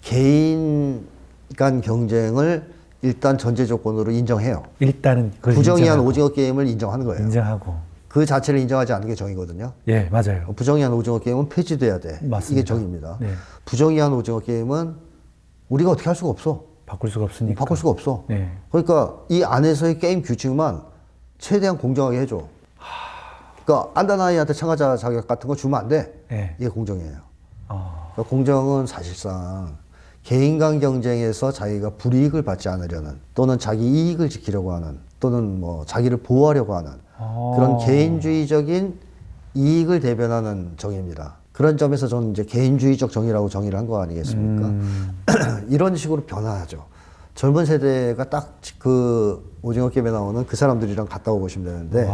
개인 간 경쟁을 일단 전제 조건으로 인정해요. 일단은 그걸 부정의한 인정하고. 오징어 게임을 인정하는 거예요. 인정하고. 그 자체를 인정하지 않는 게 정의거든요. 예, 맞아요. 부정의한 오징어 게임은 폐지돼야 돼. 맞습니다. 이게 정의입니다. 네. 부정의한 오징어 게임은 우리가 어떻게 할 수가 없어. 바꿀 수가 없으니까. 바꿀 수가 없어. 네. 그러니까 이 안에서의 게임 규칙만 최대한 공정하게 해줘. 그러니까 안단 아이한테 참가자 자격 같은 거 주면 안 돼. 네. 이게 공정이에요. 그러니까 공정은 사실상 개인 간 경쟁에서 자기가 불이익을 받지 않으려는 또는 자기 이익을 지키려고 하는 또는 뭐 자기를 보호하려고 하는 그런 개인주의적인 이익을 대변하는 정의입니다. 그런 점에서 저는 이제 개인주의적 정의라고 정의를 한 거 아니겠습니까? 이런 식으로 변화하죠. 젊은 세대가 딱 그 오징어 게임에 나오는 그 사람들이랑 같다고 보시면 되는데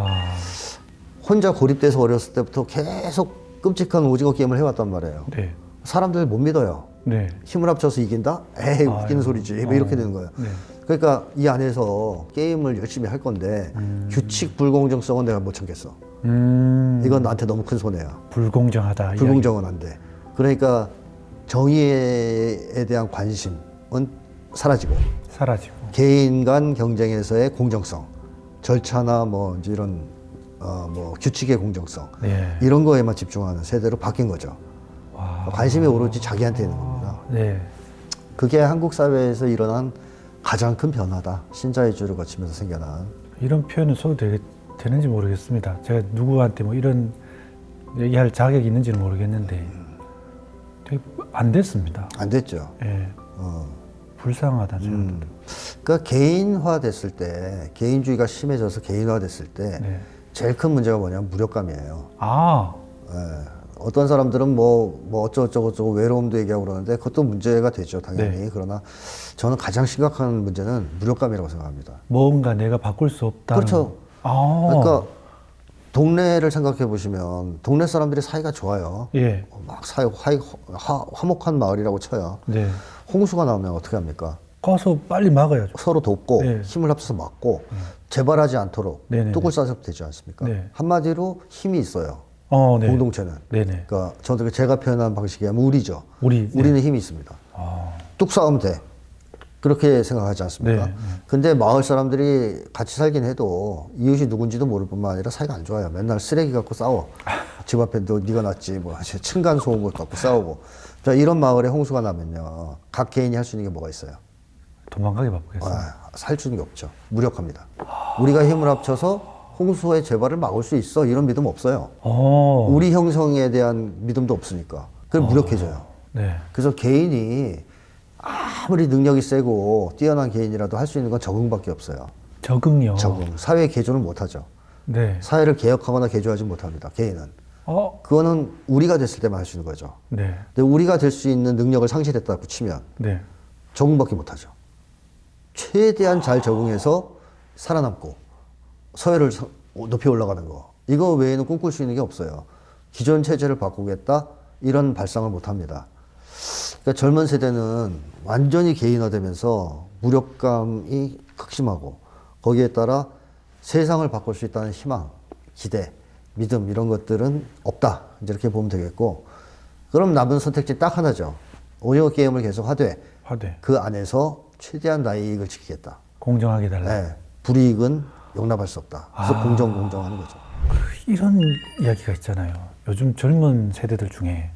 혼자 고립돼서 어렸을 때부터 계속 끔찍한 오징어 게임을 해왔단 말이에요. 네. 사람들 못 믿어요. 네. 힘을 합쳐서 이긴다? 에이 웃기는 소리지. 뭐 이렇게 되는 거예요. 네. 그러니까 이 안에서 게임을 열심히 할 건데 규칙 불공정성은 내가 못 참겠어. 이건 나한테 너무 큰 손해야. 불공정하다. 불공정은 안 돼. 그러니까 정의에 대한 관심은 사라지고 개인 간 경쟁에서의 공정성, 절차나 뭐 이제 이런 뭐 규칙의 공정성 네. 이런 거에만 집중하는 세대로 바뀐 거죠. 와. 관심이 오로지 자기한테 있는 겁니다. 네. 그게 한국 사회에서 일어난 가장 큰 변화다. 신자유주의를 거치면서 생겨난. 이런 표현은 써도 되는지 모르겠습니다. 제가 누구한테 뭐 이런 얘기할 자격이 있는지는 모르겠는데 되게 안 됐습니다. 안 됐죠. 예. 불쌍하다 저는. 그러니까 개인화 됐을 때, 개인주의가 심해져서 개인화 됐을 때 네. 제일 큰 문제가 뭐냐면 무력감이에요. 아, 예. 어떤 사람들은 뭐 어쩌고저쩌고 외로움도 얘기하고 그러는데 그것도 문제가 되죠, 당연히. 네. 그러나 저는 가장 심각한 문제는 무력감이라고 생각합니다. 뭔가 내가 바꿀 수 없다. 그렇죠. 아, 그러니까 동네를 생각해 보시면 동네 사람들이 사이가 좋아요. 예. 막 화목한 마을이라고 쳐요. 네. 홍수가 나오면 어떻게 합니까? 가서 빨리 막아야죠. 서로 돕고 네. 힘을 합쳐서 막고 재발하지 않도록 네네네. 뚝을 싸서 되지 않습니까? 네. 한마디로 힘이 있어요. 네. 공동체는. 네네. 그러니까 저도 제가 표현한 방식이 하면 우리죠. 우리는 우리는 힘이 있습니다. 아, 뚝 싸우면 돼. 그렇게 생각하지 않습니까? 네. 근데 마을 사람들이 같이 살긴 해도 이웃이 누군지도 모를 뿐만 아니라 사이가 안 좋아요. 맨날 쓰레기 갖고 싸워. 집 앞에 너 네가 놨지 뭐 층간 소음 것 갖고 싸우고. 자, 이런 마을에 홍수가 나면요. 각 개인이 할 수 있는 게 뭐가 있어요? 도망가기 바쁘겠어요. 살수 있는 게 없죠. 무력합니다. 우리가 힘을 합쳐서 홍수의 재발을 막을 수 있어. 이런 믿음 없어요. 우리 형성에 대한 믿음도 없으니까. 그럼 무력해져요. 네. 그래서 개인이 아무리 능력이 세고 뛰어난 개인이라도 할 수 있는 건 적응밖에 없어요. 적응요. 적응. 사회 개조는 못하죠. 네. 사회를 개혁하거나 개조하지 못합니다. 개인은. 그거는 우리가 됐을 때만 할 수 있는 거죠. 네. 근데 우리가 될 수 있는 능력을 상실했다고 치면 네. 적응밖에 못하죠. 최대한 잘 적응해서 살아남고 서열을 높이 올라가는 거. 이거 외에는 꿈꿀 수 있는 게 없어요. 기존 체제를 바꾸겠다? 이런 발상을 못합니다. 그러니까 젊은 세대는 완전히 개인화되면서 무력감이 극심하고 거기에 따라 세상을 바꿀 수 있다는 희망, 기대, 믿음 이런 것들은 없다. 이제 이렇게 보면 되겠고 그럼 남은 선택지 딱 하나죠. 오징어 게임을 계속 하되 그 안에서 최대한 나의 이익을 지키겠다. 공정하게 달라. 네. 불이익은 용납할 수 없다. 그래서 공정하는 거죠. 이런 이야기가 있잖아요. 요즘 젊은 세대들 중에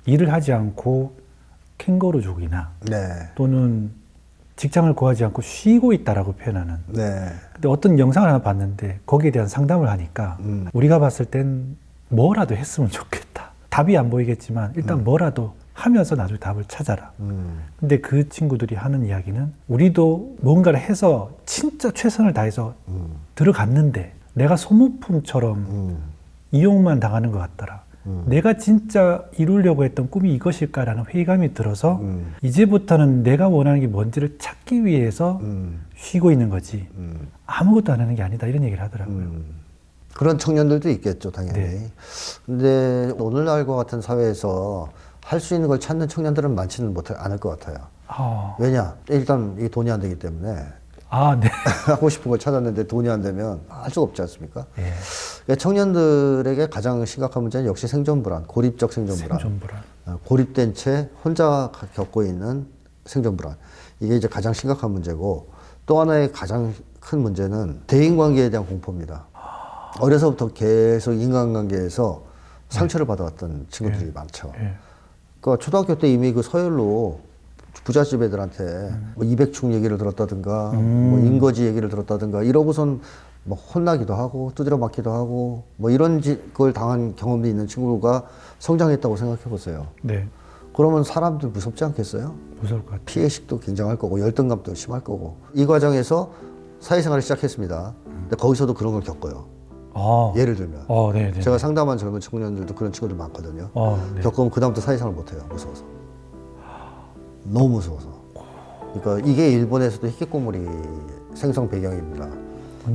일을 하지 않고 캥거루족이나 네. 또는 직장을 구하지 않고 쉬고 있다라고 표현하는. 네. 근데 어떤 영상을 하나 봤는데 거기에 대한 상담을 하니까 우리가 봤을 땐 뭐라도 했으면 좋겠다. 답이 안 보이겠지만 일단 뭐라도 하면서 나중에 답을 찾아라. 근데 그 친구들이 하는 이야기는 우리도 뭔가를 해서 진짜 최선을 다해서 들어갔는데 내가 소모품처럼 이용만 당하는 것 같더라. 내가 진짜 이루려고 했던 꿈이 이것일까라는 회의감이 들어서 이제부터는 내가 원하는 게 뭔지를 찾기 위해서 쉬고 있는 거지 아무것도 안 하는 게 아니다 이런 얘기를 하더라고요. 그런 청년들도 있겠죠, 당연히. 네. 근데 오늘날과 같은 사회에서 할 수 있는 걸 찾는 청년들은 많지는 않을 것 같아요. 왜냐? 일단 이 돈이 안 되기 때문에 네. 하고 싶은 걸 찾았는데 돈이 안 되면 할 수가 없지 않습니까? 예. 그러니까 청년들에게 가장 심각한 문제는 역시 생존불안, 고립적 생존불안. 고립된 채 혼자 겪고 있는 생존불안. 이게 이제 가장 심각한 문제고 또 하나의 가장 큰 문제는 대인관계에 대한 공포입니다. 어려서부터 계속 인간관계에서 상처를 받아왔던 친구들이 많죠. 그러니까 초등학교 때 이미 그 서열로 부잣집 애들한테 뭐 이백충 얘기를 들었다든가 뭐 인거지 얘기를 들었다든가 이러고선 뭐 혼나기도 하고 두드려 맞기도 하고 뭐 이런 걸 당한 경험이 있는 친구가 성장했다고 생각해 보세요. 네. 그러면 사람들 무섭지 않겠어요? 무서울 것 같아요. 피해식도 굉장할 거고 열등감도 심할 거고 이 과정에서 사회생활을 시작했습니다. 근데 거기서도 그런 걸 겪어요. 아, 예를 들면 네네. 제가 상담한 젊은 청년들도 그런 친구들 많거든요. 네. 겪으면 그 다음부터 사회생활 못해요. 무서워서. 너무 무서워서. 그러니까 이게 일본에서도 히키코모리 생성 배경입니다.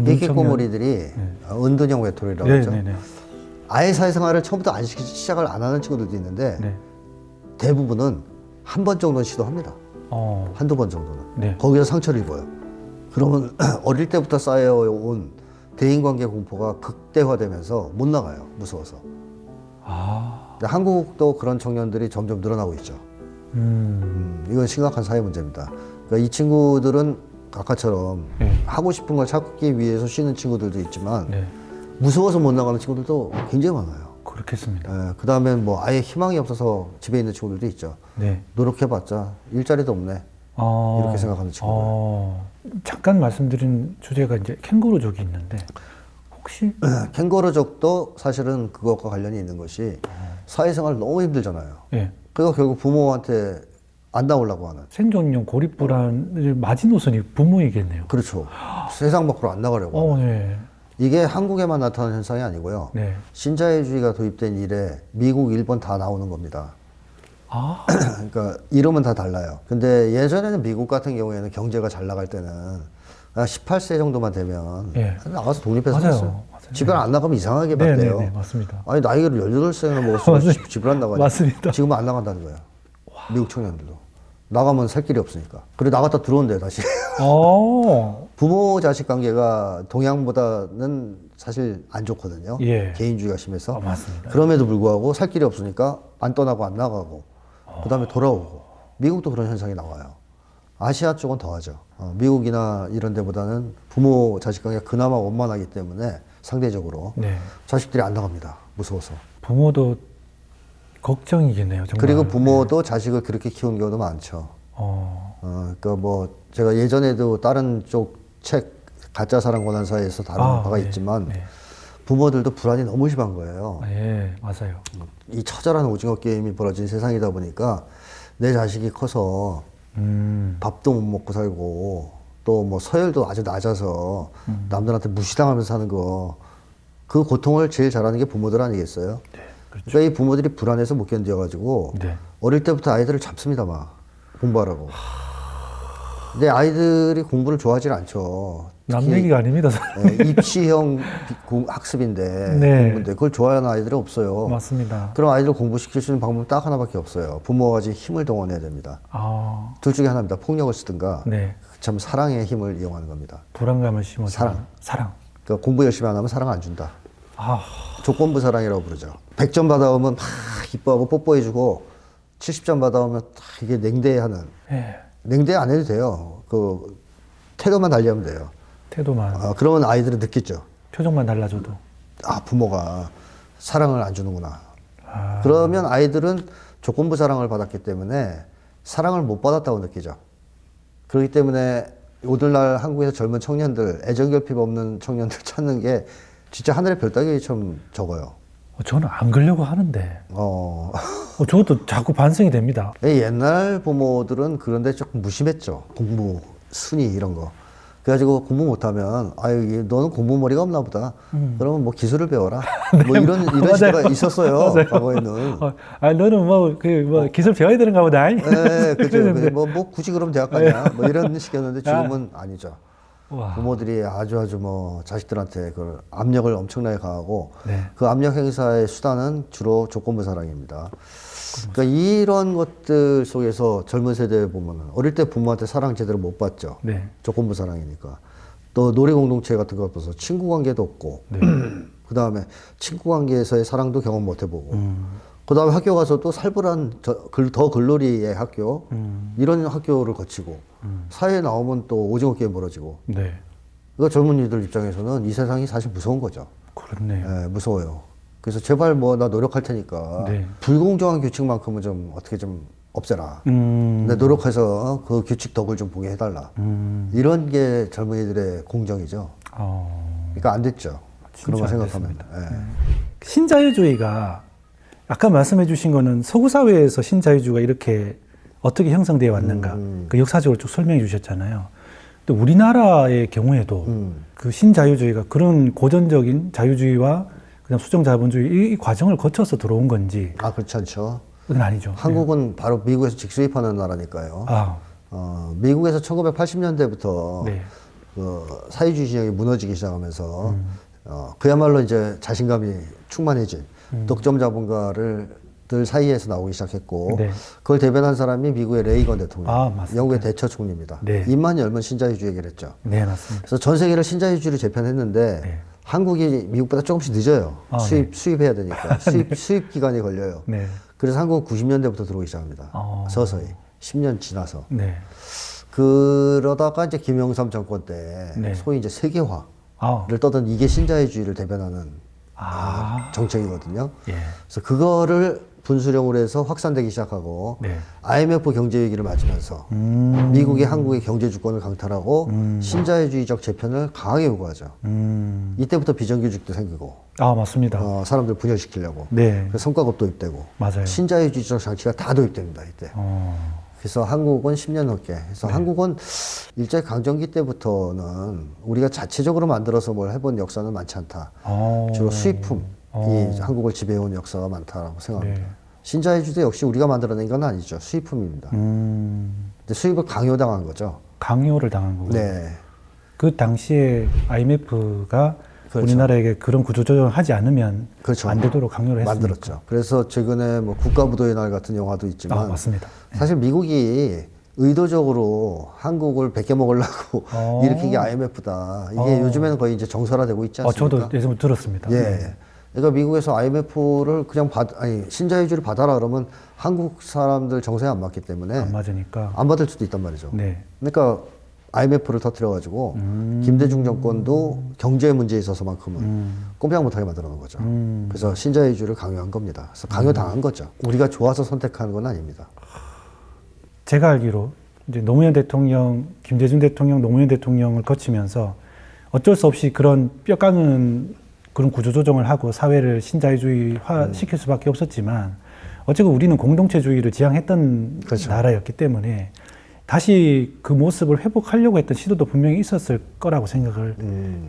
히키코모리들이 은둔형 외톨이라고 네, 하죠. 네, 네. 아예 사회생활을 처음부터 시작을 안 하는 친구들도 있는데 네. 대부분은 한 번 정도는 시도합니다. 한두 번 정도는. 네. 거기서 상처를 입어요. 그러면 어릴 때부터 쌓여온 대인관계 공포가 극대화되면서 못 나가요. 무서워서. 근데 한국도 그런 청년들이 점점 늘어나고 있죠. 이건 심각한 사회 문제입니다. 그러니까 이 친구들은 아까처럼 하고 싶은 걸 찾기 위해서 쉬는 친구들도 있지만 무서워서 못 나가는 친구들도 굉장히 많아요. 그렇겠습니다. 그 다음에 뭐 아예 희망이 없어서 집에 있는 친구들도 있죠. 노력해봤자 일자리도 없네. 이렇게 생각하는 친구들. 잠깐 말씀드린 주제가 이제 캥거루족이 있는데 혹시 캥거루족도 사실은 그것과 관련이 있는 것이 사회생활 너무 힘들잖아요. 그래서 결국 부모한테 안 나오려고 하는. 생존용 고립불안 마지노선이 부모이겠네요. 그렇죠. 세상 밖으로 안 나가려고 하는. 이게 한국에만 나타나는 현상이 아니고요. 신자유주의가 도입된 이래 미국, 일본 다 나오는 겁니다. 그러니까 이름은 다 달라요. 근데 예전에는 미국 같은 경우에는 경제가 잘 나갈 때는 18세 정도만 되면 나가서 독립해서 살았어요. 집에 안 나가면 이상하게 봤대요. 네, 맞습니다. 아니 나이를 18세나 먹었으면 집을 안 나가냐. 맞습니다. 지금은 안 나간다는 거예요. 미국 청년들도. 나가면 살 길이 없으니까. 그래 나갔다 들어온대요 다시. 부모 자식 관계가 동양보다는 사실 안 좋거든요. 개인주의가 심해서. 맞습니다. 그럼에도 불구하고 살 길이 없으니까 안 떠나고 안 나가고 그 다음에 돌아오고. 미국도 그런 현상이 나와요. 아시아 쪽은 더하죠. 미국이나 이런 데보다는 부모 자식 관계가 그나마 원만하기 때문에 상대적으로 자식들이 안 나갑니다. 무서워서. 부모도 걱정이겠네요. 정말. 그리고 부모도 자식을 그렇게 키우는 경우도 많죠. 그러니까 뭐 제가 예전에도 다른 쪽 책 가짜 사랑 고난사에서 다룬 바가 있지만 부모들도 불안이 너무 심한 거예요. 맞아요. 이 처절한 오징어 게임이 벌어진 세상이다 보니까 내 자식이 커서 밥도 못 먹고 살고 또 뭐 서열도 아주 낮아서 남들한테 무시당하면서 사는 거 그 고통을 제일 잘하는 게 부모들 아니겠어요? 그렇죠. 그러니까 이 부모들이 불안해서 못 견뎌가지고 어릴 때부터 아이들을 잡습니다 막 공부하라고. 근데 아이들이 공부를 좋아하질 않죠. 남 얘기가 아닙니다. 입시형 학습인데 공부인데 그걸 좋아하는 아이들이 없어요. 맞습니다. 그럼 아이들 공부시킬 수 있는 방법은 딱 하나밖에 없어요. 부모가 가진 힘을 동원해야 됩니다. 둘 중에 하나입니다. 폭력을 쓰든가 참 사랑의 힘을 이용하는 겁니다. 불안감을 심어서 사랑. 그러니까 공부 열심히 안 하면 사랑 안 준다. 조건부 사랑이라고 부르죠. 100점 받아오면 막 기뻐하고 뽀뽀해주고 70점 받아오면 이게 냉대하는. 냉대 안 해도 돼요. 그 태도만 달리하면 돼요. 태도만. 그러면 아이들은 느끼죠. 표정만 달라져도. 부모가 사랑을 안 주는구나. 그러면 아이들은 조건부 사랑을 받았기 때문에 사랑을 못 받았다고 느끼죠. 그렇기 때문에 오늘날 한국에서 젊은 청년들, 애정결핍 없는 청년들 찾는 게 진짜 하늘의 별 따기처럼 적어요. 저는 안 그러려고 하는데. 저것도 자꾸 반성이 됩니다. 옛날 부모들은 그런데 조금 무심했죠. 공부, 순위 이런 거. 그래가지고 공부 못하면 너는 공부머리가 없나 보다. 그러면 뭐 기술을 배워라. 뭐 이런 시대가 있었어요. 과거에는. 너는 뭐 기술 배워야 되는가 보다. 그죠. 뭐 굳이 그럼 대학 가냐. 뭐 이런 식이었는데 지금은 아니죠. 부모들이 아주 뭐 자식들한테 그 압력을 엄청나게 가하고 그 압력 행사의 수단은 주로 조건부 사랑입니다. 그러니까 이런 것들 속에서 젊은 세대 보면은 어릴 때 부모한테 사랑 제대로 못 받죠. 조건부 사랑이니까. 또 놀이 공동체 같은 거 없어서 친구 관계도 없고 그 다음에 친구 관계에서의 사랑도 경험 못 해보고 그 다음에 학교 가서도 살벌한 더 글로리의 학교 이런 학교를 거치고 사회에 나오면 또 오징어 게임 벌어지고 그러니까 젊은이들 입장에서는 이 세상이 사실 무서운 거죠. 그렇네요. 무서워요. 그래서 제발 뭐 나 노력할 테니까 불공정한 규칙만큼은 좀 어떻게 좀 없애라. 근데 노력해서 그 규칙 덕을 좀 보게 해달라. 이런 게 젊은이들의 공정이죠. 그러니까 안 됐죠. 그런 거 생각하면. 신자유주의가 아까 말씀해 주신 거는 서구 사회에서 신자유주의가 이렇게 어떻게 형성되어 왔는가 그 역사적으로 쭉 설명해 주셨잖아요. 또 우리나라의 경우에도 그 신자유주의가 그런 고전적인 자유주의와 그냥 수정자본주의 이 과정을 거쳐서 들어온 건지. 아, 그렇지 않죠. 그건 아니죠. 한국은 바로 미국에서 직수입하는 나라니까요. 아, 미국에서 1980년대부터 네. 그 사회주의 진영이 무너지기 시작하면서 그야말로 이제 자신감이 충만해진 독점 자본가들 사이에서 나오기 시작했고 네. 그걸 대변한 사람이 미국의 레이건 대통령, 아, 맞습니다. 영국의 대처 총리입니다. 네. 입만 열면 신자유주의 얘기를 했죠. 네, 맞습니다. 그래서 전 세계를 신자유주의로 재편했는데 네. 한국이 미국보다 조금씩 늦어요. 아, 수입해야 되니까 수입 기간이 걸려요. 네. 그래서 한국은 90년대부터 들어오기 시작합니다. 서서히 10년 지나서. 네. 그러다가 이제 김영삼 정권 때 네. 소위 이제 세계화를 아, 떠던 이게 신자유주의를 대변하는 정책이거든요. 예. 그래서 그거를 분수령으로 해서 확산되기 시작하고 네. IMF 경제 위기를 맞으면서 미국이 한국의 경제 주권을 강탈하고 신자유주의적 재편을 강하게 요구하죠. 이때부터 비정규직도 생기고 아, 맞습니다. 사람들 분열시키려고 네. 그래서 성과급 도입되고 맞아요. 신자유주의적 장치가 다 도입됩니다 이때. 그래서 한국은 10년 넘게. 그래서 네. 한국은 일제 강점기 때부터는 우리가 자체적으로 만들어서 뭘 해본 역사는 많지 않다. 주로 수입품이 한국을 지배해온 역사가 많다라고 생각합니다. 네. 신자유주의도 역시 우리가 만들어낸 건 아니죠. 수입품입니다. 근데 수입을 강요당한 거죠. 강요를 당한 거고. 네. 그 당시에 IMF가 그렇죠. 우리나라에게 그런 구조조정을 하지 않으면 그렇죠. 안 되도록 강요를 했으니까. 만들었죠. 그래서 최근에 뭐 국가부도의 날 같은 영화도 있지만 아, 맞습니다. 사실 미국이 의도적으로 한국을 베껴 먹으려고 일으킨 게 IMF다. 이게 요즘에는 거의 이제 정설화되고 있지 않습니까? 저도 예전에 들었습니다. 예. 네. 그러니까 미국에서 IMF를 그냥 신자유주의를 받아라 그러면 한국 사람들 정서에 안 맞기 때문에 안 맞으니까. 안 받을 수도 있단 말이죠. 네. 그러니까 IMF를 터뜨려가지고 김대중 정권도 경제 문제에 있어서만큼은 꼼짝 못하게 만들어 놓은 거죠. 그래서 신자유주의를 강요한 겁니다. 그래서 강요당한 거죠. 우리가 좋아서 선택한 건 아닙니다. 제가 알기로 이제 노무현 대통령, 김대중 대통령, 노무현 대통령을 거치면서 어쩔 수 없이 그런 뼈까는 그런 구조조정을 하고 사회를 신자유주의화 시킬 수밖에 없었지만 어쨌든 우리는 공동체주의를 지향했던 그렇죠. 나라였기 때문에 다시 그 모습을 회복하려고 했던 시도도 분명히 있었을 거라고 생각을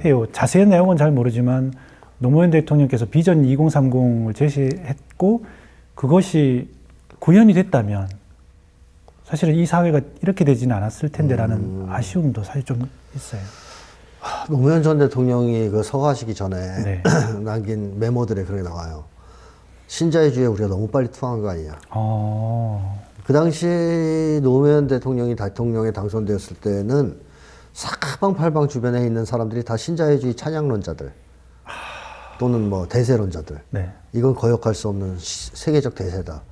해요. 자세한 내용은 잘 모르지만 노무현 대통령께서 비전 2030을 제시했고 그것이 구현이 됐다면 사실은 이 사회가 이렇게 되지는 않았을 텐데라는 아쉬움도 사실 좀 있어요. 노무현 전 대통령이 그 서거하시기 전에 네. 남긴 메모들에 그렇게 나와요. 신자유주의에 우리가 너무 빨리 투항한 거 아니냐. 그 당시 노무현 대통령이 대통령에 당선되었을 때는 사방팔방 주변에 있는 사람들이 다 신자유주의 찬양론자들 또는 뭐 대세론자들. 네. 이건 거역할 수 없는 세계적 대세다.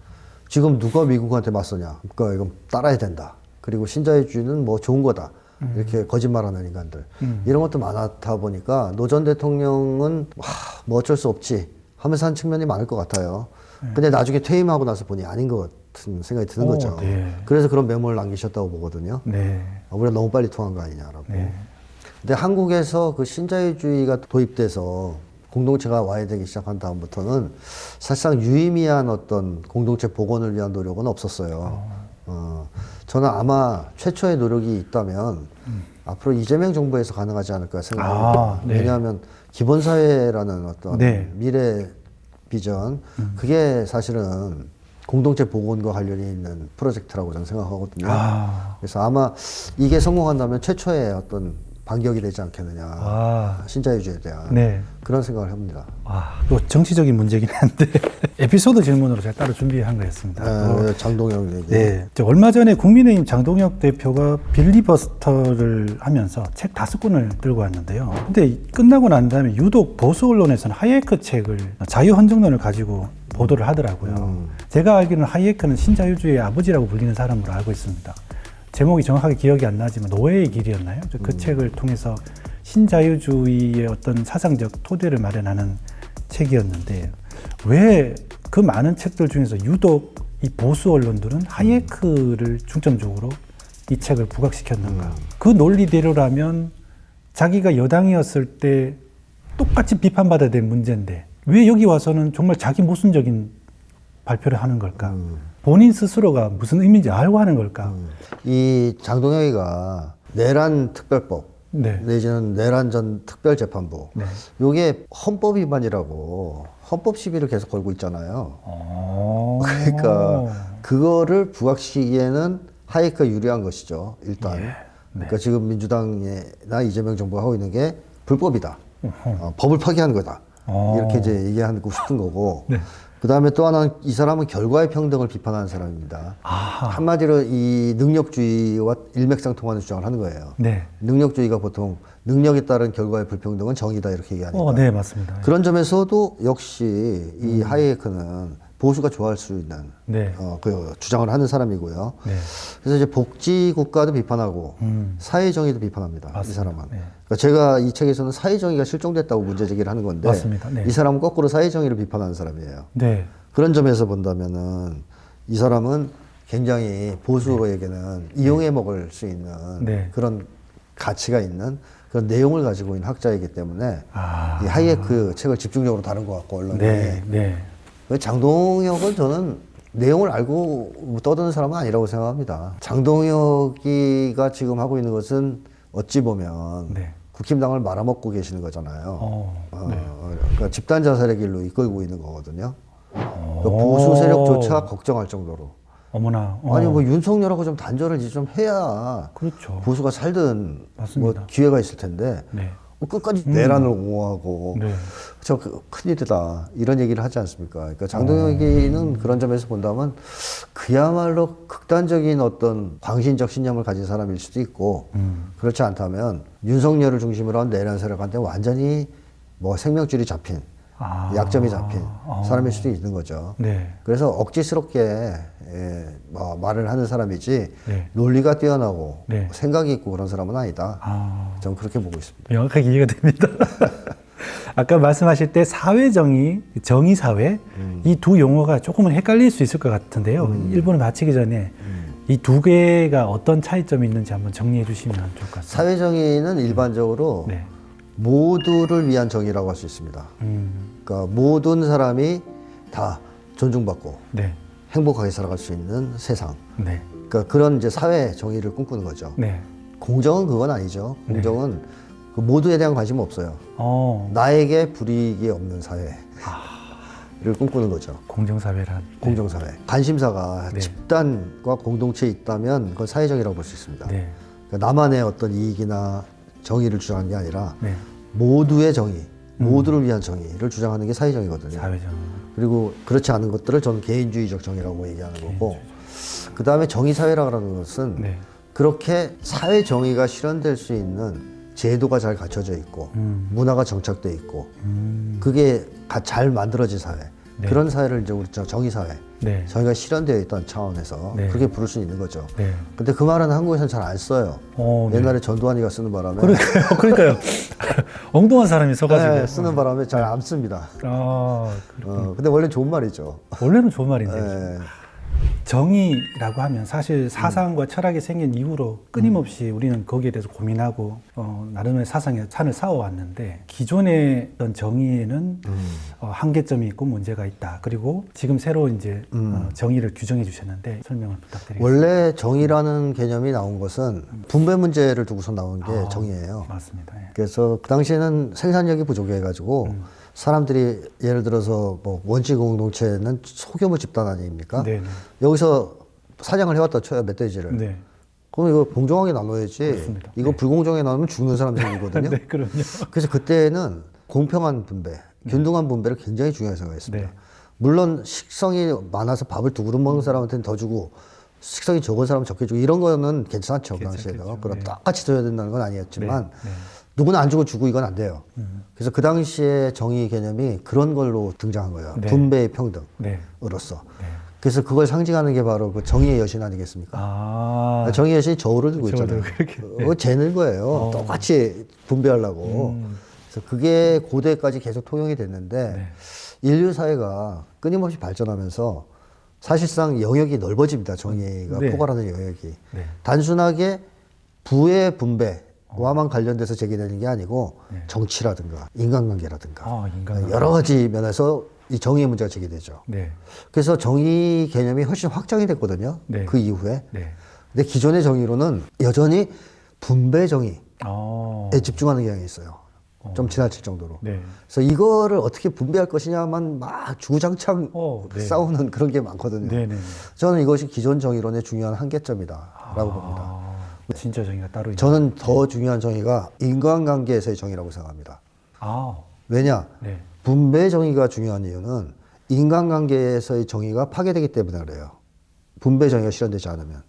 지금 누가 미국한테 맞서냐. 그러니까 이건 따라야 된다. 그리고 신자유주의는 뭐 좋은 거다. 이렇게 거짓말하는 인간들. 이런 것도 많았다 보니까 노 전 대통령은 뭐 어쩔 수 없지 하면서 한 측면이 많을 것 같아요. 근데 나중에 퇴임하고 나서 보니 아닌 것 같은 생각이 드는 거죠. 네. 그래서 그런 메모를 남기셨다고 보거든요. 네. 우리가 너무 빨리 통한 거 아니냐라고. 네. 근데 한국에서 그 신자유주의가 도입돼서 공동체가 와야 되기 시작한 다음부터는 사실상 유의미한 어떤 공동체 복원을 위한 노력은 없었어요. 저는 아마 최초의 노력이 있다면 앞으로 이재명 정부에서 가능하지 않을까 생각합니다. 네. 왜냐하면 기본사회라는 어떤 네. 미래 비전, 그게 사실은 공동체 복원과 관련이 있는 프로젝트라고 저는 생각하거든요. 그래서 아마 이게 성공한다면 최초의 어떤 반격이 되지 않겠느냐. 신자유주의에 대한 네. 그런 생각을 합니다. 또 정치적인 문제긴 한데 에피소드 질문으로 제가 따로 준비한 거였습니다. 장동혁 얘기. 네. 얼마 전에 국민의힘 장동혁 대표가 빌리버스터를 하면서 책 5권을 들고 왔는데요. 근데 끝나고 난 다음에 유독 보수 언론에서는 하이에크 책을 자유헌정론을 가지고 보도를 하더라고요. 제가 알기로는 하이에크는 신자유주의의 아버지라고 불리는 사람으로 알고 있습니다. 제목이 정확하게 기억이 안 나지만 노예의 길이었나요? 그 책을 통해서 신자유주의의 어떤 사상적 토대를 마련하는 책이었는데 왜 그 많은 책들 중에서 유독 이 보수 언론들은 하이에크를 중점적으로 이 책을 부각시켰는가? 그 논리대로라면 자기가 여당이었을 때 똑같이 비판받아야 될 문제인데 왜 여기 와서는 정말 자기 모순적인 발표를 하는 걸까? 본인 스스로가 무슨 의미인지 알고 하는 걸까? 이 장동혁이가 내란 특별법 네. 내지는 내란 전 특별재판부 네. 요게 헌법 위반이라고 헌법 시비를 계속 걸고 있잖아요. 어. 그러니까 그거를 부각시키기에는 하이크가 유리한 것이죠. 일단. 예. 네. 그러니까 지금 민주당이나 이재명 정부가 하고 있는 게 불법이다. 법을 파기하는 거다. 이렇게 이제 얘기하고 싶은 거고. 네. 그 다음에 또 하나는 이 사람은 결과의 평등을 비판하는 사람입니다. 아하. 한마디로 이 능력주의와 일맥상통하는 주장을 하는 거예요. 네. 능력주의가 보통 능력에 따른 결과의 불평등은 정의다 이렇게 얘기하니까. 네, 맞습니다. 그런 점에서도 역시 이 하이에크는 보수가 좋아할 수 있는 네. 그 주장을 하는 사람이고요. 네. 그래서 이제 복지 국가도 비판하고 사회 정의도 비판합니다. 맞습니다. 이 사람은. 네. 그러니까 제가 이 책에서는 사회 정의가 실종됐다고 문제 제기를 하는 건데 맞습니다. 네. 이 사람은 거꾸로 사회 정의를 비판하는 사람이에요. 네. 그런 점에서 본다면은 이 사람은 굉장히 보수에게는 이용해 먹을 수 있는 네. 그런 가치가 있는 그런 내용을 가지고 있는 학자이기 때문에 아. 이 하이에크 책을 집중적으로 다룬 것 같고 언론이 네. 네. 장동혁은 저는 내용을 알고 떠드는 사람은 아니라고 생각합니다. 장동혁이가 지금 하고 있는 것은 어찌 보면 네. 국힘당을 말아먹고 계시는 거잖아요. 네. 그러니까 집단 자살의 길로 이끌고 있는 거거든요. 그러니까 보수 세력조차 걱정할 정도로. 어머나. 아니 뭐 윤석열하고 좀 단절을 이제 좀 해야 그렇죠. 보수가 살든 맞습니다. 뭐 기회가 있을 텐데 네. 끝까지 내란을 옹호하고 네. 저 큰일이다 이런 얘기를 하지 않습니까? 그러니까 장동혁이는 그런 점에서 본다면 그야말로 극단적인 어떤 광신적 신념을 가진 사람일 수도 있고 그렇지 않다면 윤석열을 중심으로 한 내란 세력한테 완전히 뭐 생명줄이 잡힌 약점이 잡힌 사람일 수도 있는 거죠. 네. 그래서 억지스럽게 뭐 말을 하는 사람이지 네. 논리가 뛰어나고 네. 생각이 있고 그런 사람은 아니다. 저는 그렇게 보고 있습니다. 명확하게 이해가 됩니다. 아까 말씀하실 때 사회정의, 정의사회 이 두 용어가 조금은 헷갈릴 수 있을 것 같은데요. 일본을 마치기 전에 이 두 개가 어떤 차이점이 있는지 한번 정리해 주시면 좋을 것 같습니다. 사회정의는 일반적으로 네. 모두를 위한 정의라고 할 수 있습니다. 그러니까 모든 사람이 다 존중받고 네. 행복하게 살아갈 수 있는 세상. 네. 그러니까 그런 이제 사회 정의를 꿈꾸는 거죠. 네. 공정은 그건 아니죠. 공정은 그 모두에 대한 관심 없어요. 나에게 불이익이 없는 사회를 꿈꾸는 거죠. 공정사회란. 공정사회. 관심사가 네. 집단과 공동체에 있다면 그건 사회정의라고 볼 수 있습니다. 네. 그러니까 나만의 어떤 이익이나 정의를 주장하는 게 아니라 네. 모두의 정의, 모두를 위한 정의를 주장하는 게 사회정의거든요. 사회정의. 그리고 그렇지 않은 것들을 저는 개인주의적 정의라고 얘기하는 거고, 그 다음에 정의사회라고 하는 것은 네. 그렇게 사회정의가 실현될 수 있는 제도가 잘 갖춰져 있고 문화가 정착돼 있고 그게 잘 만들어진 사회. 네. 그런 사회를 이제 우리 정의사회, 네. 정의가 실현되어 있다는 차원에서 네. 그렇게 부를 수 있는 거죠. 네. 근데 그 말은 한국에서는 잘 안 써요. 네. 옛날에 전두환이가 쓰는 바람에 그러니까요. 엉뚱한 사람이 서가지고 네, 쓰는 바람에 잘 안 씁니다. 근데 원래 좋은 말이죠. 원래는 좋은 말인데 네. 정의라고 하면 사실 사상과 철학이 생긴 이후로 끊임없이 우리는 거기에 대해서 고민하고 나름의 사상의 산을 쌓아왔는데 기존의 어떤 정의에는 한계점이 있고 문제가 있다. 그리고 지금 새로 이제 정의를 규정해 주셨는데 설명을 부탁드리겠습니다. 원래 정의라는 개념이 나온 것은 분배 문제를 두고서 나온 게 정의예요. 맞습니다. 예. 그래서 그 당시에는 생산력이 부족해가지고 사람들이 예를 들어서 뭐 원칙 공동체는 소규모 집단 아닙니까? 네네. 여기서 사냥을 해왔다 쳐요, 멧돼지를. 네. 그럼 이거 공정하게 나눠야지. 그렇습니다. 이거 불공정하게 나누면 죽는 사람 생기거든요. 네, 그럼요. 그래서 그때는 공평한 분배, 균등한 분배를 굉장히 중요하게 생각했습니다. 네. 물론 식성이 많아서 밥을 두 그릇 먹는 사람한테는 더 주고 식성이 적은 사람은 적게 주고 이런 거는 괜찮죠, 그 당시에도. 그럼 네. 똑같이 줘야 된다는 건 아니었지만 네. 누구는 안 주고 주고 이건 안 돼요. 그래서 그 당시에 정의 개념이 그런 걸로 등장한 거예요. 네. 분배의 평등으로서. 네. 그래서 그걸 상징하는 게 바로 그 정의의 여신 아니겠습니까? 정의의 여신이 저울을 들고 있잖아요. 그거 재는 거예요. 똑같이 분배하려고. 그래서 그게 고대까지 계속 통용이 됐는데 인류 사회가 끊임없이 발전하면서 사실상 영역이 넓어집니다. 정의가 포괄하는 영역이. 단순하게 부의 분배와만 관련돼서 제기되는 게 아니고 정치라든가 인간관계라든가 여러 가지 면에서 이 정의의 문제가 제기되죠. 네. 그래서 정의 개념이 훨씬 확장이 됐거든요. 네. 그 이후에. 네. 근데 기존의 정의로는 여전히 분배 정의에 어. 집중하는 경향이 있어요. 좀 지나칠 정도로. 네. 그래서 이거를 어떻게 분배할 것이냐만 막 주구장창 네. 싸우는 그런 게 많거든요. 네네. 저는 이것이 기존 정의론의 중요한 한계점이다라고 봅니다. 진짜 정의가 따로 있는. 저는 더 중요한 정의가 인간관계에서의 정의라고 생각합니다. 아. 왜냐? 네. 분배 정의가 중요한 이유는 인간관계에서의 정의가 파괴되기 때문에 그래요. 분배 정의가 실현되지 않으면.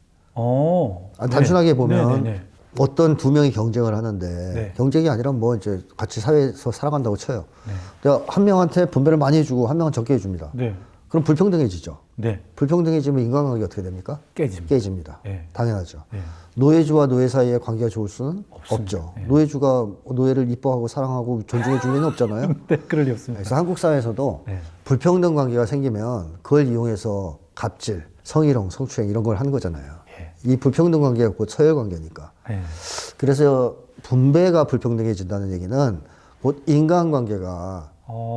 단순하게 네. 보면 네네네. 어떤 두 명이 경쟁을 하는데 네. 경쟁이 아니라 뭐 이제 같이 사회에서 살아간다고 쳐요. 네. 내가 한 명한테 분배를 많이 해주고 한 명은 적게 해줍니다. 네. 그럼 불평등해지죠. 네. 불평등해지면 인간관계가 어떻게 됩니까? 깨집니다. 네. 당연하죠. 네. 노예주와 노예 사이의 관계가 좋을 수는 없습니다. 없죠. 네. 노예주가 노예를 이뻐하고 사랑하고 존중해 줄 리는 없잖아요. 네, 그럴 리 없습니다. 그래서 한국 사회에서도 네. 불평등 관계가 생기면 그걸 이용해서 갑질, 성희롱, 성추행 이런 걸 하는 거잖아요. 예. 이 불평등 관계가 곧 서열 관계니까. 네. 그래서 분배가 불평등해진다는 얘기는 곧 인간관계가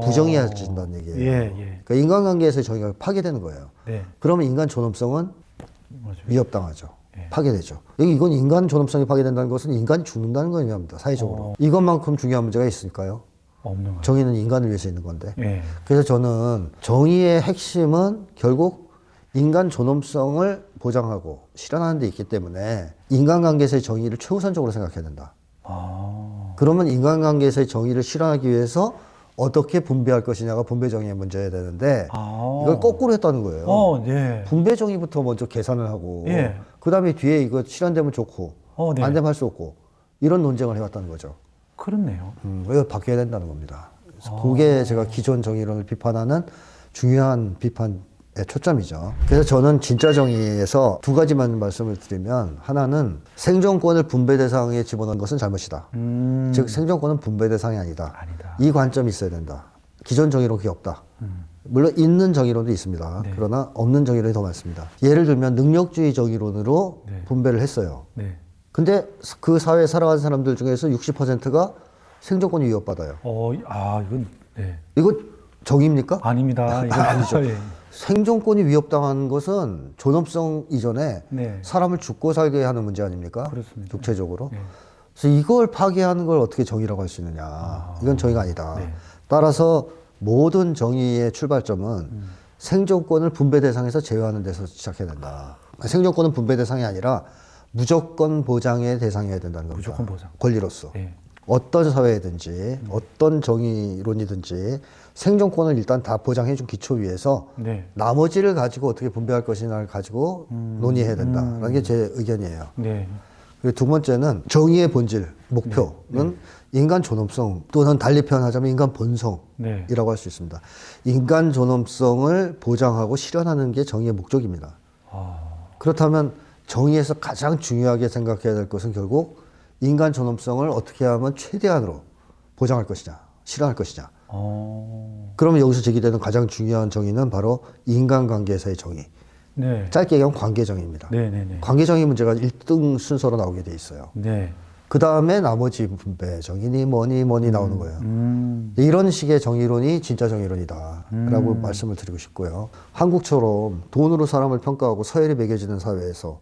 부정해진다는 얘기예요. 예. 그러니까 인간관계에서의 정의가 파괴되는 거예요. 네. 그러면 인간 존엄성은 맞아요. 위협당하죠. 예. 파괴되죠. 이건 인간 존엄성이 파괴된다는 것은 인간이 죽는다는 거 의미합니다. 사회적으로. 이것만큼 중요한 문제가 있을까요? 없는 거예요. 정의는 인간을 위해서 있는 건데. 예. 그래서 저는 정의의 핵심은 결국 인간 존엄성을 보장하고 실현하는 데 있기 때문에 인간관계에서의 정의를 최우선적으로 생각해야 된다. 그러면 인간관계에서의 정의를 실현하기 위해서 어떻게 분배할 것이냐가 분배 정의의 문제여야 되는데 이걸 거꾸로 했다는 거예요. 네. 분배 정의부터 먼저 계산을 하고 예. 그다음에 뒤에 이거 실현되면 좋고 네. 안 되면 할 수 없고 이런 논쟁을 해왔다는 거죠. 그렇네요. 이거 바뀌어야 된다는 겁니다. 그래서 그게 제가 기존 정의론을 비판하는 중요한 비판의 초점이죠. 그래서 저는 진짜 정의에서 두 가지만 말씀을 드리면 하나는 생존권을 분배 대상에 집어넣은 것은 잘못이다. 즉 생존권은 분배 대상이 아니다. 이 관점이 있어야 된다. 기존 정의론 그게 없다. 물론 있는 정의론도 있습니다. 네. 그러나 없는 정의론이 더 많습니다. 예를 들면 능력주의 정의론으로 네. 분배를 했어요. 네. 근데 그 사회에 살아가는 사람들 중에서 60%가 생존권이 위협받아요. 이건 네. 이거 정의입니까? 아닙니다. 이건 아니죠. 예. 생존권이 위협당하는 것은 존엄성 이전에 네. 사람을 죽고 살게 하는 문제 아닙니까? 그렇습니다. 육체적으로. 네. 그래서 이걸 파괴하는 걸 어떻게 정의라고 할 수 있느냐. 이건 정의가 아니다. 네. 따라서 모든 정의의 출발점은 생존권을 분배 대상에서 제외하는 데서 시작해야 된다. 생존권은 분배 대상이 아니라 무조건 보장의 대상이어야 된다는 겁니다. 무조건 보장. 권리로서. 네. 어떤 사회든지 어떤 정의론이든지 생존권을 일단 다 보장해준 기초 위에서 네. 나머지를 가지고 어떻게 분배할 것이냐를 가지고 논의해야 된다라는 게 제 의견이에요. 네. 그리고 두 번째는 정의의 본질, 목표는 인간 존엄성 또는 달리 표현하자면 인간 본성이라고 네. 할 수 있습니다. 인간 존엄성을 보장하고 실현하는 게 정의의 목적입니다. 그렇다면 정의에서 가장 중요하게 생각해야 될 것은 결국 인간 존엄성을 어떻게 하면 최대한으로 보장할 것이냐, 실현할 것이냐. 그러면 여기서 제기되는 가장 중요한 정의는 바로 인간관계에서의 정의. 네. 짧게 얘기하면 관계정의입니다. 네네네. 관계정의 문제가 1등 순서로 나오게 돼 있어요. 네. 그 다음에 나머지 분배, 정의니 뭐니 나오는 거예요. 이런 식의 정의론이 진짜 정의론이다 라고 말씀을 드리고 싶고요. 한국처럼 돈으로 사람을 평가하고 서열이 매겨지는 사회에서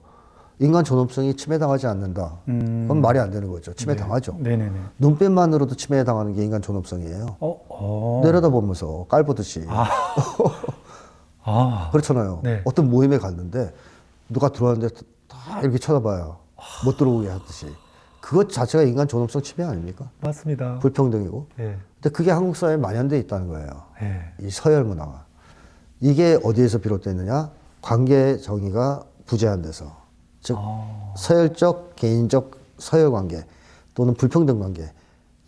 인간 존엄성이 침해당하지 않는다. 그건 말이 안 되는 거죠. 침해당하죠. 네네네. 눈빛만으로도 침해당하는 게 인간 존엄성이에요. 내려다보면서 깔보듯이. 그렇잖아요. 네. 어떤 모임에 갔는데 누가 들어왔는데 다 이렇게 쳐다봐요. 못 들어오게 하듯이. 그것 자체가 인간 존엄성 침해 아닙니까? 맞습니다. 불평등이고. 네. 근데 그게 한국 사회에 만연돼 있다는 거예요. 네. 이 서열 문화가. 이게 어디에서 비롯됐느냐? 관계 정의가 부재한 데서. 즉 서열적, 개인적 서열 관계 또는 불평등 관계.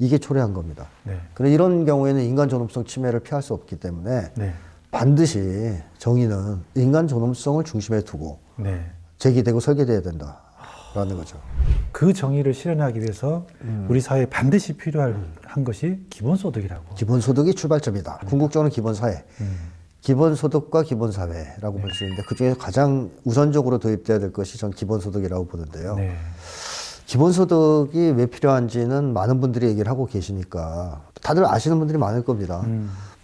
이게 초래한 겁니다. 네. 그런데 이런 경우에는 인간 존엄성 침해를 피할 수 없기 때문에 네. 반드시 정의는 인간 존엄성을 중심에 두고 네. 제기되고 설계돼야 된다라는 거죠. 그 정의를 실현하기 위해서 우리 사회에 반드시 필요한 것이 기본소득이라고. 기본소득이 출발점이다. 궁극적으로는 기본사회. 기본소득과 기본사회라고 볼 수 있는데 그중에서 가장 우선적으로 도입돼야 될 것이 전 기본소득이라고 보는데요. 네. 기본소득이 왜 필요한지는 많은 분들이 얘기를 하고 계시니까 다들 아시는 분들이 많을 겁니다.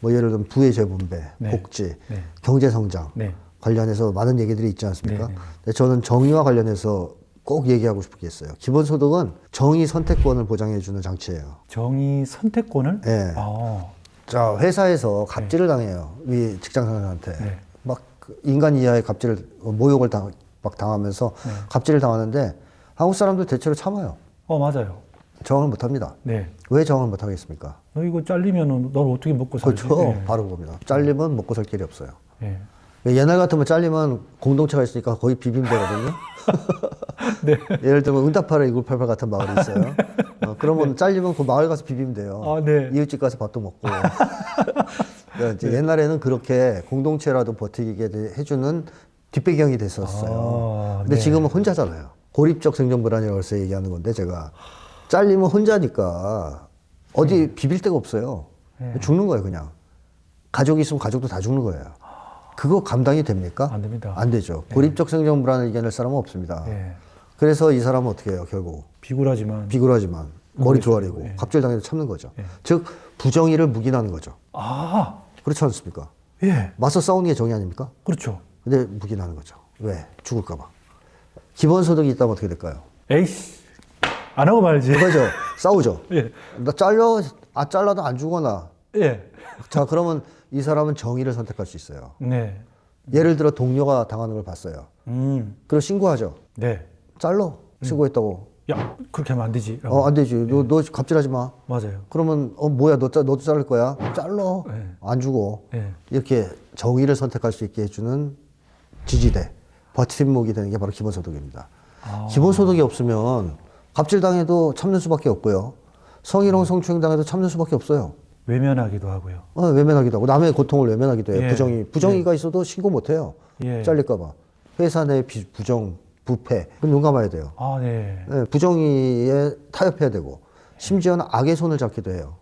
뭐 예를 들면 부의 재분배, 네. 복지, 네. 경제성장 네. 관련해서 많은 얘기들이 있지 않습니까? 네. 근데 저는 정의와 관련해서 꼭 얘기하고 싶은 게 있어요. 기본소득은 정의 선택권을 보장해주는 장치예요. 정의 선택권을? 네. 아, 자, 회사에서 갑질을 당해요. 위 직장상사한테. 네. 막 인간 이하의 갑질을, 모욕을 막 당하면서 네. 갑질을 당하는데 한국 사람들 대체로 참아요. 맞아요. 저항을 못 합니다. 네. 왜 저항을 못 하겠습니까? 너 이거 잘리면은 널 어떻게 먹고 살지? 그렇죠. 네. 바로 그겁니다. 잘리면 먹고 살 길이 없어요. 네. 옛날 같으면 잘리면 공동체가 있으니까 거의 비빔되거든요. 네. 예를 들면 응답하라 2988 같은 마을이 있어요. 그러면 잘리면 그 마을 가서 비비면 돼요. 아, 네. 이웃집 가서 밥도 먹고. 그러니까 이제 옛날에는 그렇게 공동체라도 버티게 해주는 뒷배경이 됐었어요. 근데 네. 지금은 혼자잖아요. 고립적 생존 불안이라고 해서 얘기하는 건데 제가 잘리면 혼자니까 어디 비빌 데가 없어요. 죽는 거예요 그냥. 가족이 있으면 가족도 다 죽는 거예요. 그거 감당이 됩니까? 안 됩니다. 안 되죠. 고립적 생존 불안을 이겨낼 사람은 없습니다. 네. 그래서 이 사람은 어떻게 해요 결국? 비굴하지만. 비굴하지만 머리 조아리고 네. 갑질당해도 참는 거죠. 네. 즉 부정의를 묵인하는 거죠. 아, 그렇지 않습니까? 예. 맞서 싸우는 게 정의 아닙니까? 그렇죠. 근데 묵인하는 거죠. 왜? 죽을까 봐. 기본소득이 있다면 어떻게 될까요? 에이씨. 안 하고 말지. 그거죠. 싸우죠. 예. 나 잘라도 안 죽어나. 예. 자, 그러면 이 사람은 정의를 선택할 수 있어요. 네. 예를 들어 동료가 당하는 걸 봤어요. 그리고 신고하죠. 네. 잘러. 신고했다고. 야, 그렇게 하면 안 되지. 라고. 안 되지. 너 갑질하지 마. 맞아요. 그러면 뭐야 너도 자를 거야? 잘러. 네. 안 죽어. 네. 이렇게 정의를 선택할 수 있게 해주는 지지대, 버팀목이 되는 게 바로 기본소득입니다. 기본소득이 없으면 갑질당해도 참는 수밖에 없고요. 성희롱 성추행당해도 참는 수밖에 없어요. 외면하기도 하고요. 외면하기도 하고 남의 고통을 외면하기도 해요. 예. 부정의가 있어도 신고 못 해요. 예. 잘릴까 봐. 회사 내 부정, 부패. 그럼 눈 감아야 돼요. 아, 네. 부정의에 타협해야 되고 심지어는 악의 손을 잡기도 해요.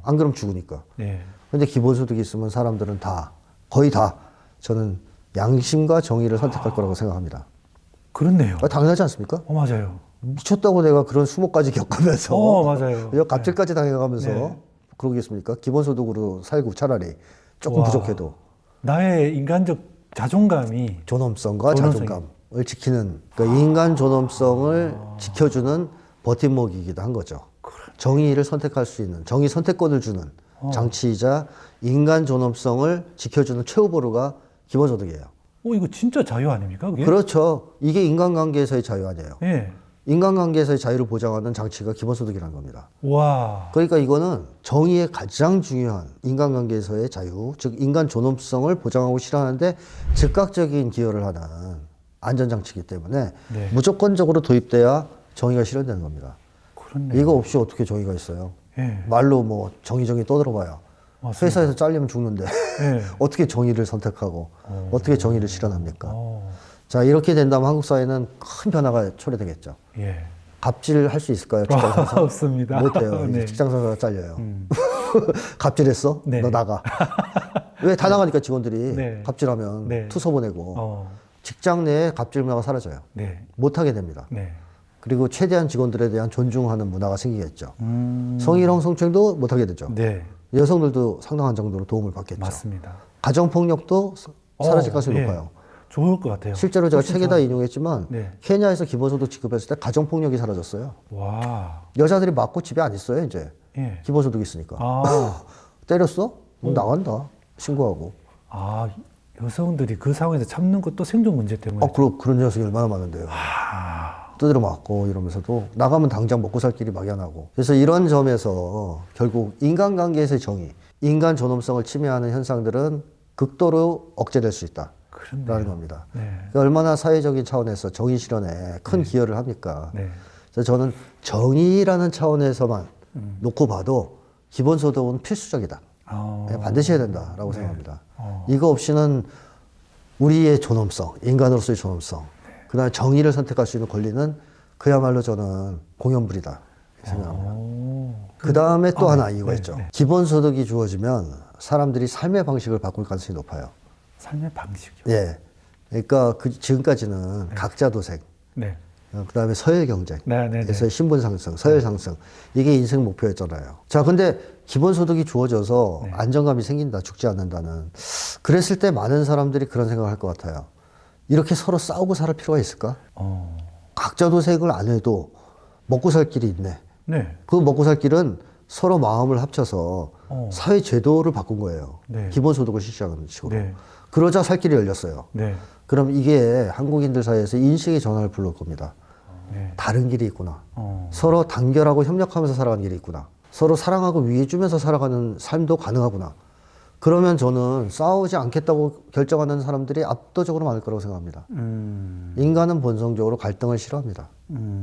안 그러면 죽으니까. 네. 근데 기본소득이 있으면 사람들은 거의 다 저는 양심과 정의를 선택할 거라고 생각합니다. 그렇네요. 당연하지 않습니까? 맞아요. 미쳤다고 내가 그런 수모까지 겪으면서 맞아요. 그죠? 갑질까지 당해가면서 네. 그러겠습니까? 기본소득으로 살고 차라리 조금 와. 부족해도 나의 인간적 자존감이 존엄성과 존엄성이. 자존감을 지키는 그러니까 인간 존엄성을 지켜주는 버팀목이기도 한 거죠. 정의를 선택할 수 있는 정의 선택권을 주는 장치이자 인간 존엄성을 지켜주는 최후보루가 기본소득이에요. 이거 진짜 자유 아닙니까? 그게? 그렇죠. 이게 인간관계에서의 자유 아니에요. 예. 인간관계에서의 자유를 보장하는 장치가 기본소득이라는 겁니다. 와. 그러니까 이거는 정의의 가장 중요한 인간관계에서의 자유, 즉 인간 존엄성을 보장하고 실현하는데 즉각적인 기여를 하는 안전장치이기 때문에 네. 무조건적으로 도입돼야 정의가 실현되는 겁니다. 그렇네요. 이거 없이 어떻게 정의가 있어요? 예. 말로 뭐 정의 떠들어봐야 맞습니다. 회사에서 잘리면 죽는데 예. 어떻게 정의를 선택하고 어떻게 정의를 실현합니까? 어. 자, 이렇게 된다면 한국 사회는 큰 변화가 초래되겠죠. 예. 갑질할 수 있을까요? 직장상사? 없습니다. 못해요. 네. 직장상사가 잘려요. 갑질했어? 네. 너 나가. 왜 다 나가니까 직원들이 네. 갑질하면 네. 투서 보내고 어. 직장 내에 갑질 문화가 사라져요. 네. 못하게 됩니다. 네. 그리고 최대한 직원들에 대한 존중하는 문화가 생기겠죠. 성희롱 성추행도 못하게 되죠. 네. 여성들도 상당한 정도로 도움을 받겠죠. 맞습니다. 가정폭력도 사라질 가능성이 예. 높아요. 좋을 것 같아요. 실제로 제가 훨씬 책에다 더- 인용했지만 네. 케냐에서 기본소득 지급했을 때 가정폭력이 사라졌어요. 와. 여자들이 맞고 집에 안 있어요 이제. 예. 기본소득이 있으니까. 아. 때렸어? 그럼 나간다. 신고하고. 아, 여성들이 그 상황에서 참는 것도 생존 문제 때문에. 그런 녀석이 얼마나 많은데요. 두드려 맞고 이러면서도 나가면 당장 먹고 살 길이 막연하고. 그래서 이런 점에서 결국 인간관계에서의 정의, 인간 존엄성을 침해하는 현상들은 극도로 억제될 수 있다라는 그렇네요. 겁니다. 네. 그러니까 얼마나 사회적인 차원에서 정의 실현에 큰 기여를 합니까? 네. 그래서 저는 정의라는 차원에서만 놓고 봐도 기본소득은 필수적이다. 네, 반드시 해야 된다라고 생각합니다. 이거 없이는 우리의 존엄성, 인간으로서의 존엄성, 그다음에 정의를 선택할 수 있는 권리는 그야말로 저는 공연불이다 이렇게 생각합니다. 그다음에 또 하나 이유가 네, 있죠. 네. 기본소득이 주어지면 사람들이 삶의 방식을 바꿀 가능성이 높아요. 삶의 방식이요. 예. 그러니까 지금까지는 각자도생, 네. 그다음에 서열 경쟁, 네, 네, 그래서 신분 상승, 서열 상승 이게 인생 목표였잖아요. 자, 근데 기본소득이 주어져서 안정감이 생긴다, 죽지 않는다는. 그랬을 때 많은 사람들이 그런 생각을 할 것 같아요. 이렇게 서로 싸우고 살 필요가 있을까? 각자 도생을 안 해도 먹고 살 길이 있네. 네. 그 먹고 살 길은 서로 마음을 합쳐서 사회 제도를 바꾼 거예요. 네. 기본소득을 실시하는 식으로. 네. 그러자 살 길이 열렸어요. 네. 그럼 이게 한국인들 사이에서 인식의 전환을 불러올 겁니다. 네. 다른 길이 있구나. 서로 단결하고 협력하면서 살아가는 길이 있구나. 서로 사랑하고 위해주면서 살아가는 삶도 가능하구나. 그러면 저는 싸우지 않겠다고 결정하는 사람들이 압도적으로 많을 거라고 생각합니다. 인간은 본성적으로 갈등을 싫어합니다.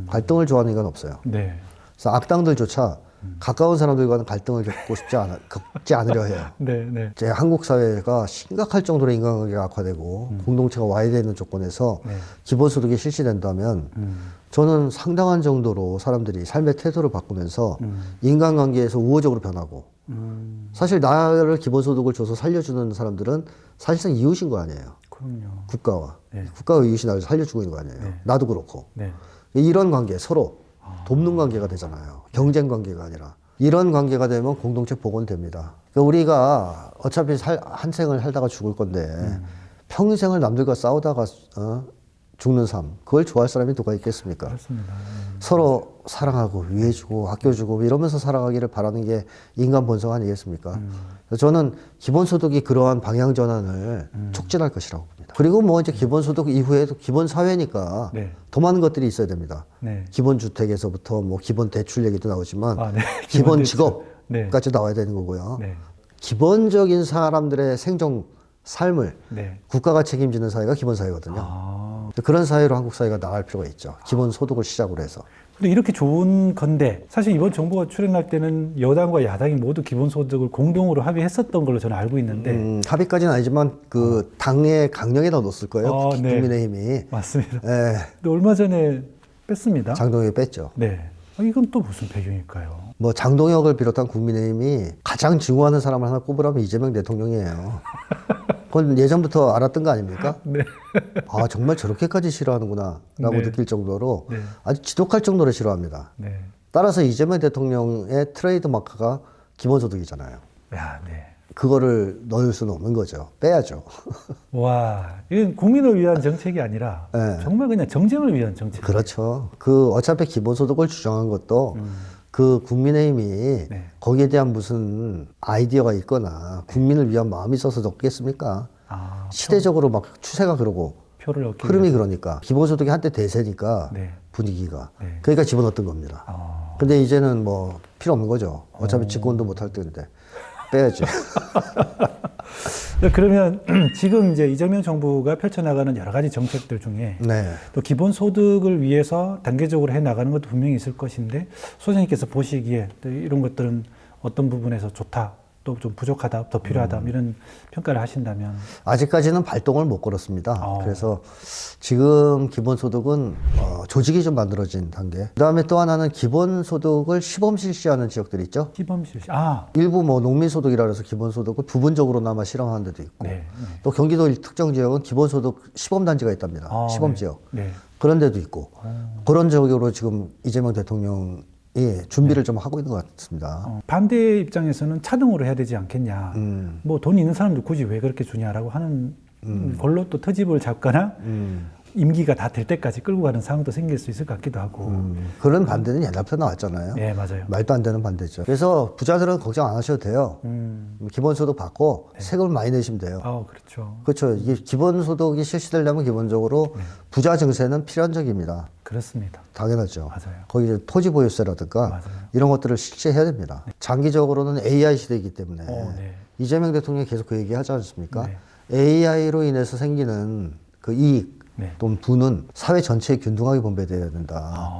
갈등을 좋아하는 인간은 없어요. 네. 그래서 악당들조차 가까운 사람들과는 갈등을 겪지 않으려 해요. 네. 네. 이제 한국 사회가 심각할 정도로 인간관계가 악화되고 공동체가 와해되는 조건에서 기본소득이 실시된다면 저는 상당한 정도로 사람들이 삶의 태도를 바꾸면서 인간관계에서 우호적으로 변하고 사실 나를 기본소득을 줘서 살려주는 사람들은 사실상 이웃인 거 아니에요. 그럼요. 국가와. 네. 국가와 이웃이 나를 살려주고 있는 거 아니에요. 네. 나도 그렇고. 네. 이런 관계 서로 돕는 관계가 되잖아요. 경쟁 관계가 아니라. 이런 관계가 되면 공동체 복원됩니다. 그러니까 우리가 어차피 한 생을 살다가 죽을 건데 평생을 남들과 싸우다가 죽는 삶, 그걸 좋아할 사람이 누가 있겠습니까? 그렇습니다. 서로 사랑하고 위해주고 아껴주고 이러면서 살아가기를 바라는 게 인간 본성 아니겠습니까? 그래서 저는 기본소득이 그러한 방향 전환을 촉진할 것이라고 봅니다. 그리고 뭐 이제 기본소득 이후에도 기본사회니까 네. 더 많은 것들이 있어야 됩니다. 네. 기본주택에서부터 뭐 기본대출 얘기도 나오지만 네. 기본직업까지 나와야 되는 거고요. 네. 기본적인 사람들의 생존, 삶을 네. 국가가 책임지는 사회가 기본사회거든요. 그런 사회로 한국 사회가 나갈 필요가 있죠. 기본소득을 시작으로 해서. 근데 이렇게 좋은 건데 사실 이번 정부가 출연할 때는 여당과 야당이 모두 기본소득을 공동으로 합의했었던 걸로 저는 알고 있는데 합의까지는 아니지만 그 당의 강령에다 넣었을 거예요. 네. 국민의힘이. 맞습니다. 예. 근데 얼마 전에 뺐습니다. 장동혁이 뺐죠. 네. 이건 또 무슨 배경일까요? 뭐 장동혁을 비롯한 국민의힘이 가장 증오하는 사람을 하나 꼽으라면 이재명 대통령이에요. 그건 예전부터 알았던 거 아닙니까? 네. 아, 정말 저렇게까지 싫어하는구나 라고 네. 느낄 정도로 네. 아주 지독할 정도로 싫어합니다. 네. 따라서 이재명 대통령의 트레이드 마크가 기본소득이잖아요. 야, 네. 그거를 넣을 수는 없는 거죠. 빼야죠. 와, 이건 국민을 위한 정책이 아니라 네. 정말 그냥 정쟁을 위한 정책. 그렇죠. 그 어차피 기본소득을 주장한 것도 그 국민의힘이 네. 거기에 대한 무슨 아이디어가 있거나 국민을 위한 마음이 있어서 넣겠습니까? 시대적으로 막 추세가 그러고 표를 얻기 흐름이 그러니까 기본소득이 한때 대세니까 네. 분위기가 네. 그러니까 집어넣었던 겁니다. 근데 이제는 뭐 필요 없는 거죠. 어차피 집권도 못할 때인데 빼야지. 그러면 지금 이제 이재명 정부가 펼쳐나가는 여러 가지 정책들 중에 네. 또 기본소득을 위해서 단계적으로 해나가는 것도 분명히 있을 것인데 소장님께서 보시기에 또 이런 것들은 어떤 부분에서 좋다, 또 좀 부족하다, 더 필요하다 이런 평가를 하신다면 아직까지는 발동을 못 걸었습니다. 그래서 지금 기본소득은 조직이 좀 만들어진 단계. 그다음에 또 하나는 기본소득을 시범 실시하는 지역들이 있죠. 시범 실시. 일부 뭐 농민소득이라 해서 기본소득을 부분적으로나마 실험하는 데도 있고 네. 또 경기도 특정 지역은 기본소득 시범단지가 있답니다. 시범지역. 네. 그런 데도 있고 그런 지역으로 지금 이재명 대통령이 준비를 좀 하고 있는 것 같습니다. 반대 입장에서는 차등으로 해야 되지 않겠냐. 뭐 돈 있는 사람들 굳이 왜 그렇게 주냐라고 하는 걸로 또 터집을 잡거나 임기가 다 될 때까지 끌고 가는 상황도 생길 수 있을 것 같기도 하고. 그런 반대는 옛날부터 나왔잖아요. 네, 맞아요. 말도 안 되는 반대죠. 그래서 부자들은 걱정 안 하셔도 돼요. 기본소득 받고 세금을 많이 내시면 돼요. 그렇죠. 그렇죠. 이게 기본소득이 실시되려면 기본적으로 부자 증세는 필연적입니다. 그렇습니다. 당연하죠. 맞아요. 거기 이제 토지 보유세라든가 맞아요. 이런 것들을 실시해야 됩니다. 장기적으로는 AI 시대이기 때문에 네. 이재명 대통령이 계속 그 얘기 하지 않습니까? 네. AI로 인해서 생기는 그 이익 네. 또는 부는 사회 전체에 균등하게 분배돼야 된다.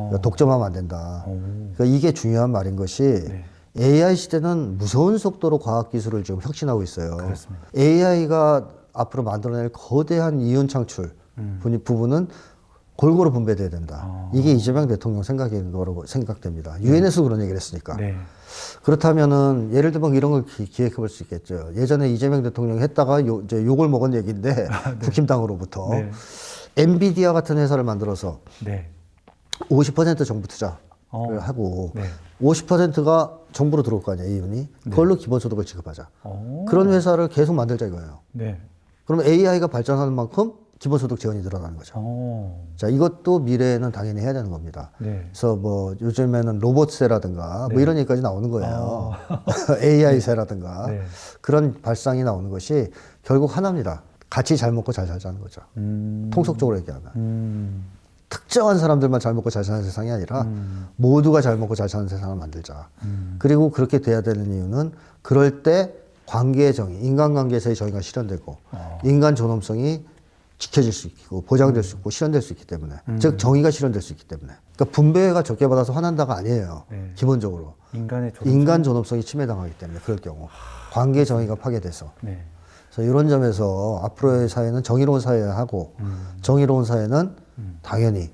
그러니까 독점하면 안 된다. 그러니까 이게 중요한 말인 것이 네. AI 시대는 무서운 속도로 과학기술을 지금 혁신하고 있어요. 그렇습니다. AI가 앞으로 만들어낼 거대한 이윤 창출 부분은 골고루 분배돼야 된다. 이게 이재명 대통령 생각인 거라고 생각됩니다. 유엔에서 그런 얘기를 했으니까. 네. 그렇다면은 예를 들면 이런 걸 기획해 볼 수 있겠죠. 예전에 이재명 대통령이 했다가 이제 욕을 먹은 얘기인데 국힘당으로부터 네. 엔비디아 같은 회사를 만들어서 네. 50% 정부 투자를 하고 네. 50%가 정부로 들어올 거 아니에요, 이윤이. 그걸로 기본소득을 지급하자. 그런 회사를 계속 만들자 이거예요. 네. 그러면 AI가 발전하는 만큼 기본소득 지원이 늘어나는 거죠. 자, 이것도 미래에는 당연히 해야 되는 겁니다. 네. 그래서 뭐 요즘에는 로봇세라든가 네. 뭐 이런 얘기까지 나오는 거예요. AI세라든가 네. 그런 발상이 나오는 것이 결국 하나입니다. 같이 잘 먹고 잘 살자는 거죠. 통속적으로 얘기하면. 특정한 사람들만 잘 먹고 잘 사는 세상이 아니라 모두가 잘 먹고 잘 사는 세상을 만들자. 그리고 그렇게 돼야 되는 이유는 그럴 때 관계의 정의, 인간관계에서의 정의가 실현되고 인간 존엄성이 지켜질 수 있고 보장될 수 있고 실현될 수 있기 때문에 즉 정의가 실현될 수 있기 때문에 그러니까 분배가 적게 받아서 화난다가 아니에요. 네. 기본적으로 인간의 존엄성? 인간 존엄성이 침해당하기 때문에 그럴 경우 관계 정의가 파괴돼서 네. 그래서 이런 점에서 앞으로의 사회는 정의로운 사회야 하고 정의로운 사회는 당연히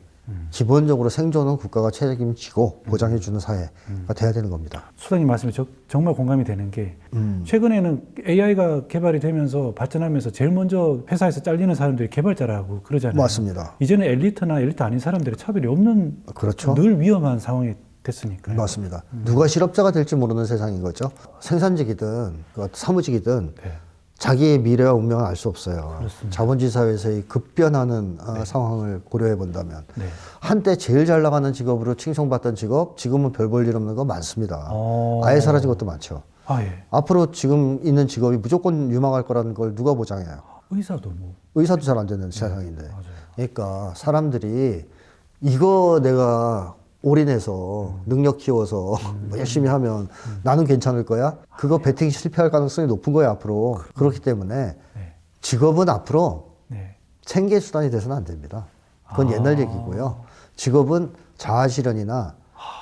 기본적으로 생존은 국가가 책임지고 보장해주는 사회가 돼야 되는 겁니다. 수장님 말씀에 정말 공감이 되는 게 최근에는 AI가 개발이 되면서 발전하면서 제일 먼저 회사에서 잘리는 사람들이 개발자라고 그러잖아요. 맞습니다. 이제는 엘리트나 엘리트 아닌 사람들의 차별이 없는 그렇죠. 늘 위험한 상황이 됐으니까요. 맞습니다. 누가 실업자가 될지 모르는 세상인 거죠. 생산직이든 사무직이든 네. 자기의 미래와 운명은 알 수 없어요. 그렇습니다. 자본주의 사회에서의 급변하는 상황을 고려해 본다면 네. 한때 제일 잘 나가는 직업으로 칭송받던 직업 지금은 별 볼 일 없는 거 많습니다. 아예 사라진 것도 많죠. 아, 예. 앞으로 지금 있는 직업이 무조건 유망할 거라는 걸 누가 보장해요? 의사도 뭐. 의사도 잘 안 되는 세상인데. 맞아요. 그러니까 사람들이 이거 내가 올인해서 능력 키워서 뭐 열심히 하면 나는 괜찮을 거야? 그거 배팅 실패할 가능성이 높은 거야 앞으로. 그렇기 때문에 네. 직업은 앞으로 네. 생계 수단이 돼서는 안 됩니다. 그건 옛날 얘기고요. 직업은 자아실현이나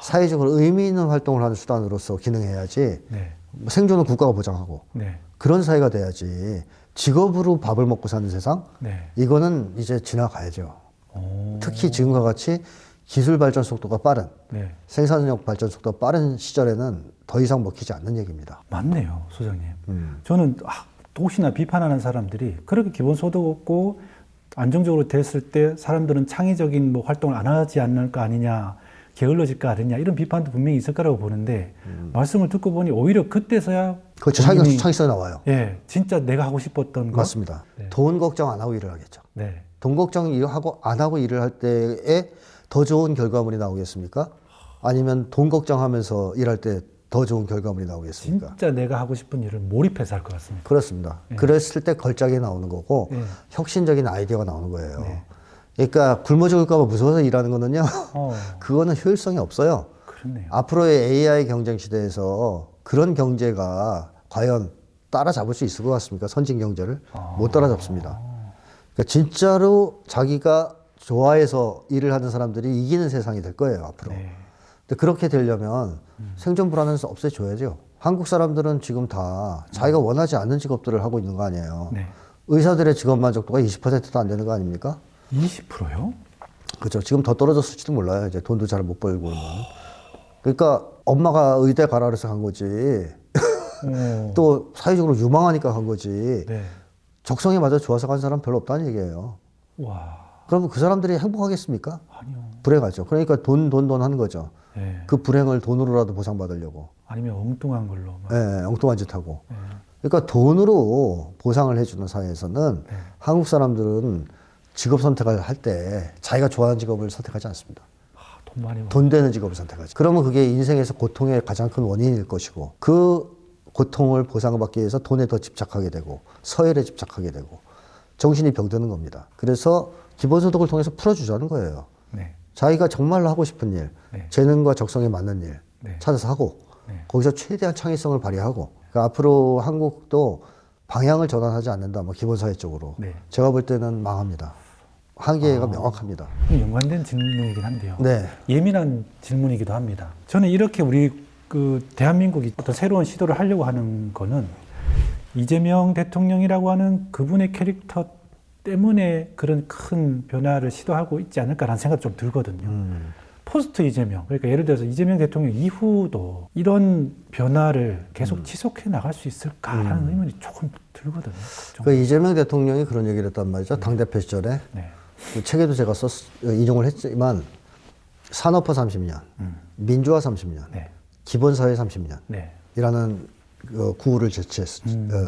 사회적으로 의미 있는 활동을 하는 수단으로서 기능해야지 네. 뭐 생존은 국가가 보장하고 네. 그런 사회가 돼야지 직업으로 밥을 먹고 사는 세상 네. 이거는 이제 지나가야죠. 오. 특히 지금과 같이 기술 발전 속도가 빠른 네. 생산력 발전 속도가 빠른 시절에는 더 이상 먹히지 않는 얘기입니다. 맞네요, 소장님. 저는 혹시나 비판하는 사람들이 그렇게 기본소득 없고 안정적으로 됐을 때 사람들은 창의적인 뭐 활동을 안 하지 않을 거 아니냐, 게을러질 거 아니냐 이런 비판도 분명히 있을 거라고 보는데 말씀을 듣고 보니 오히려 그때서야 그렇죠. 본인이- 창의성이 나와요. 예, 진짜 내가 하고 싶었던 것. 맞습니다. 네. 돈 걱정 안 하고 일을 하겠죠. 네. 돈 걱정 하고 안 하고 일을 할 때에 더 좋은 결과물이 나오겠습니까? 아니면 돈 걱정하면서 일할 때 더 좋은 결과물이 나오겠습니까? 진짜 내가 하고 싶은 일을 몰입해서 할 것 같습니다. 그렇습니다. 그랬을 때 걸작이 나오는 거고 네. 혁신적인 아이디어가 나오는 거예요. 네. 그러니까 굶어 죽을까 봐 무서워서 일하는 거는요. 어, 그거는 효율성이 없어요. 그렇네요. 앞으로의 AI 경쟁 시대에서 그런 경제가 과연 따라잡을 수 있을 것 같습니까? 선진 경제를 못 따라잡습니다. 그러니까 진짜로 자기가 좋아해서 일을 하는 사람들이 이기는 세상이 될 거예요, 앞으로. 네. 근데 그렇게 되려면 생존 불안은 없애줘야죠. 한국 사람들은 지금 다 자기가 원하지 않는 직업들을 하고 있는 거 아니에요. 네. 의사들의 직업 만족도가 20%도 안 되는 거 아닙니까? 20%요? 그렇죠. 지금 더 떨어졌을지도 몰라요. 이제 돈도 잘 못 벌고는. 그러니까 엄마가 의대 가라 그래서 간 거지. 또 사회적으로 유망하니까 간 거지. 네. 적성에 맞아 좋아서 간 사람 별로 없다는 얘기예요. 와, 그러면 그 사람들이 행복하겠습니까? 아니요. 불행하죠. 그러니까 돈 하는 거죠. 네. 그 불행을 돈으로라도 보상받으려고. 아니면 엉뚱한 걸로. 막. 예, 엉뚱한 짓 하고. 네. 그러니까 돈으로 보상을 해주는 사회에서는 네. 한국 사람들은 직업 선택을 할 때 자기가 좋아하는 직업을 선택하지 않습니다. 돈 많이 돈 되는 직업을 선택하지. 그러면 그게 인생에서 고통의 가장 큰 원인일 것이고 그 고통을 보상받기 위해서 돈에 더 집착하게 되고 서열에 집착하게 되고 정신이 병드는 겁니다. 그래서 기본소득을 통해서 풀어주자는 거예요. 네. 자기가 정말로 하고 싶은 일, 네. 재능과 적성에 맞는 일 네. 찾아서 하고 네. 거기서 최대한 창의성을 발휘하고 그러니까 앞으로 한국도 방향을 전환하지 않는다. 뭐 기본사회 쪽으로. 네. 제가 볼 때는 망합니다. 한계가 명확합니다. 좀 연관된 질문이긴 한데요. 네. 예민한 질문이기도 합니다. 저는 이렇게 우리 그 대한민국이 어떤 새로운 시도를 하려고 하는 거는 이재명 대통령이라고 하는 그분의 캐릭터 때문에 그런 큰 변화를 시도하고 있지 않을까라는 생각이 좀 들거든요. 포스트 이재명, 그러니까 예를 들어서 이재명 대통령 이후도 이런 변화를 계속 지속해 나갈 수 있을까라는 의문이 조금 들거든요. 그 이재명 대통령이 그런 얘기를 했단 말이죠. 당대표 시절에. 네. 그 책에도 제가 인용을 했지만 산업화 30년, 민주화 30년, 네. 기본사회 30년. 네. 이라는 구호를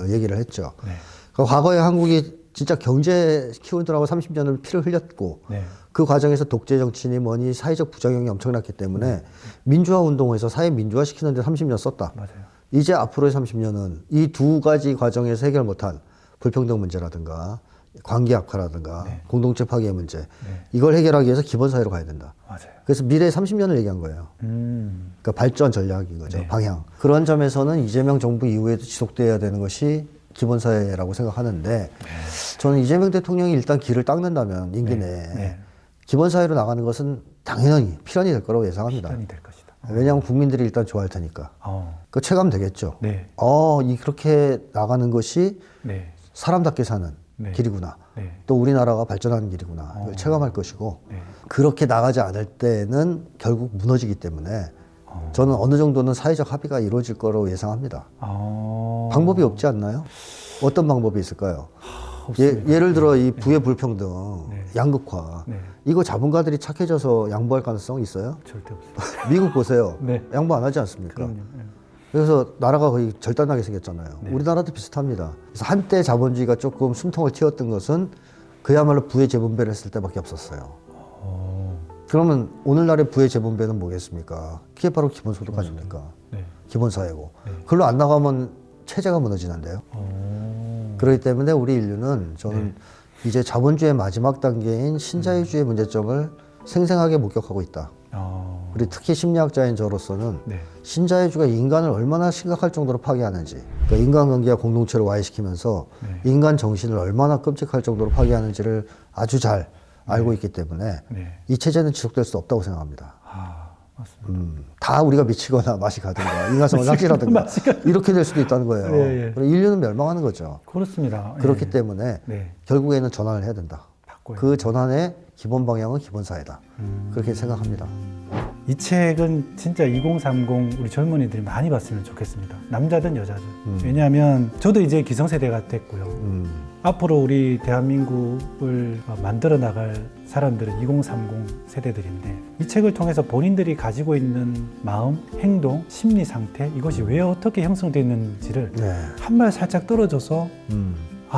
얘기를 했죠. 네. 그러니까 과거에 한국이 진짜 경제 키우느라고 30년을 피를 흘렸고 네. 그 과정에서 독재 정치니 뭐니 사회적 부작용이 엄청났기 때문에 민주화 운동에서 사회 민주화 시키는데 30년 썼다. 맞아요. 이제 앞으로의 30년은 이 두 가지 과정에서 해결 못한 불평등 문제라든가 관계 악화라든가 네. 공동체 파괴 문제 이걸 해결하기 위해서 기본사회로 가야 된다. 맞아요. 그래서 미래 30년을 얘기한 거예요. 그러니까 발전 전략인 거죠. 네. 방향. 그런 점에서는 이재명 정부 이후에도 지속돼야 되는 것이 기본사회라고 생각하는데 저는 이재명 대통령이 일단 길을 닦는다면 임기 내에 네. 기본사회로 나가는 것은 당연히 필연이 될 거라고 예상합니다. 실현이 될 것이다. 왜냐하면 국민들이 일단 좋아할 테니까. 그 체감되겠죠. 네. 그렇게 나가는 것이 네. 사람답게 사는 네. 길이구나. 네. 또 우리나라가 발전하는 길이구나. 이걸 체감할 것이고 네. 그렇게 나가지 않을 때는 결국 무너지기 때문에 저는 어느 정도는 사회적 합의가 이루어질 거라고 예상합니다. 방법이 없지 않나요? 어떤 방법이 있을까요? 예를 들어 이 부의 불평등, 네. 양극화 네. 이거 자본가들이 착해져서 양보할 가능성 있어요? 절대 없어요. 미국 보세요. 네. 양보 안 하지 않습니까? 그럼요. 네. 그래서 나라가 거의 절단나게 생겼잖아요. 네. 우리나라도 비슷합니다. 그래서 한때 자본주의가 조금 숨통을 틔웠던 것은 그야말로 부의 재분배를 했을 때밖에 없었어요. 그러면 오늘날의 부의 재분배는 뭐겠습니까? 그게 바로 기본소득 아닙니까? 네. 기본사회고. 네. 그걸로 안 나가면 체제가 무너지는데요. 그렇기 때문에 우리 인류는 저는 네. 이제 자본주의의 마지막 단계인 신자유주의 문제점을 생생하게 목격하고 있다. 우리 특히 심리학자인 저로서는 네. 신자유주의가 인간을 얼마나 심각할 정도로 파괴하는지, 그러니까 인간관계와 공동체를 와해시키면서 네. 인간 정신을 얼마나 끔찍할 정도로 파괴하는지를 아주 잘 알고 있기 때문에 네. 이 체제는 지속될 수 없다고 생각합니다. 맞습니다. 다 우리가 미치거나 맛이 가든가 인간성을 삭제하든가 이렇게 될 수도 있다는 거예요. 예, 예. 그리고 인류는 멸망하는 거죠. 그렇습니다. 그렇기 예. 때문에 네. 결국에는 전환을 해야 된다. 바꿔야 그 전환의 기본 방향은 기본사회다. 그렇게 생각합니다. 이 책은 진짜 2030 우리 젊은이들이 많이 봤으면 좋겠습니다. 남자든 여자든. 왜냐하면 저도 이제 기성세대가 됐고요. 앞으로 우리 대한민국을 만들어 나갈 사람들은 2030 세대들인데 이 책을 통해서 본인들이 가지고 있는 마음, 행동, 심리 상태 이것이 왜 어떻게 형성되어 있는지를 네. 한 발 살짝 떨어져서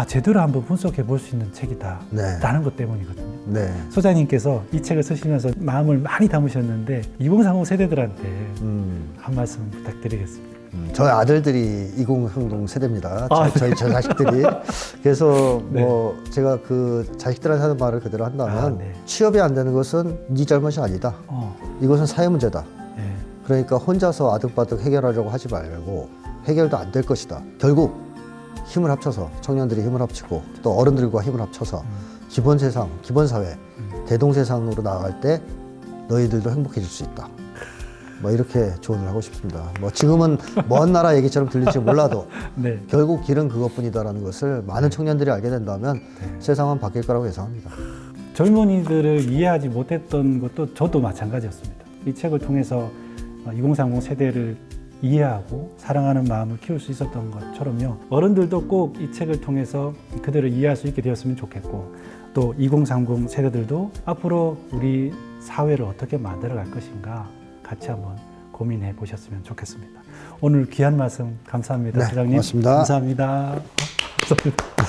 제대로 한번 분석해 볼 수 있는 책이다 네. 라는 것 때문이거든요. 네. 소장님께서 이 책을 쓰시면서 마음을 많이 담으셨는데 2030 세대들한테 한 말씀 부탁드리겠습니다. 저희 아들들이 2030 세대입니다. 저희 자식들이. 그래서 네. 뭐 제가 그 자식들한테 하는 말을 그대로 한다면 네. 취업이 안 되는 것은 네 잘못이 아니다. 이것은 사회 문제다. 네. 그러니까 혼자서 아득바득 해결하려고 하지 말고 해결도 안 될 것이다. 결국 힘을 합쳐서 청년들이 힘을 합치고 또 어른들과 힘을 합쳐서 기본 세상, 기본 사회, 대동 세상으로 나아갈 때 너희들도 행복해질 수 있다. 뭐 이렇게 조언을 하고 싶습니다. 뭐 지금은 먼 나라 얘기처럼 들릴지 몰라도 네. 결국 길은 그것뿐이다라는 것을 많은 청년들이 알게 된다면 세상은 바뀔 거라고 예상합니다. 젊은이들을 이해하지 못했던 것도 저도 마찬가지였습니다. 이 책을 통해서 2030 세대를 이해하고 사랑하는 마음을 키울 수 있었던 것처럼요. 어른들도 꼭 이 책을 통해서 그들을 이해할 수 있게 되었으면 좋겠고 또 2030 세대들도 앞으로 우리 사회를 어떻게 만들어 갈 것인가 같이 한번 고민해 보셨으면 좋겠습니다. 오늘 귀한 말씀 감사합니다. 네, 소장님. 고맙습니다. 감사합니다. 감사합니다.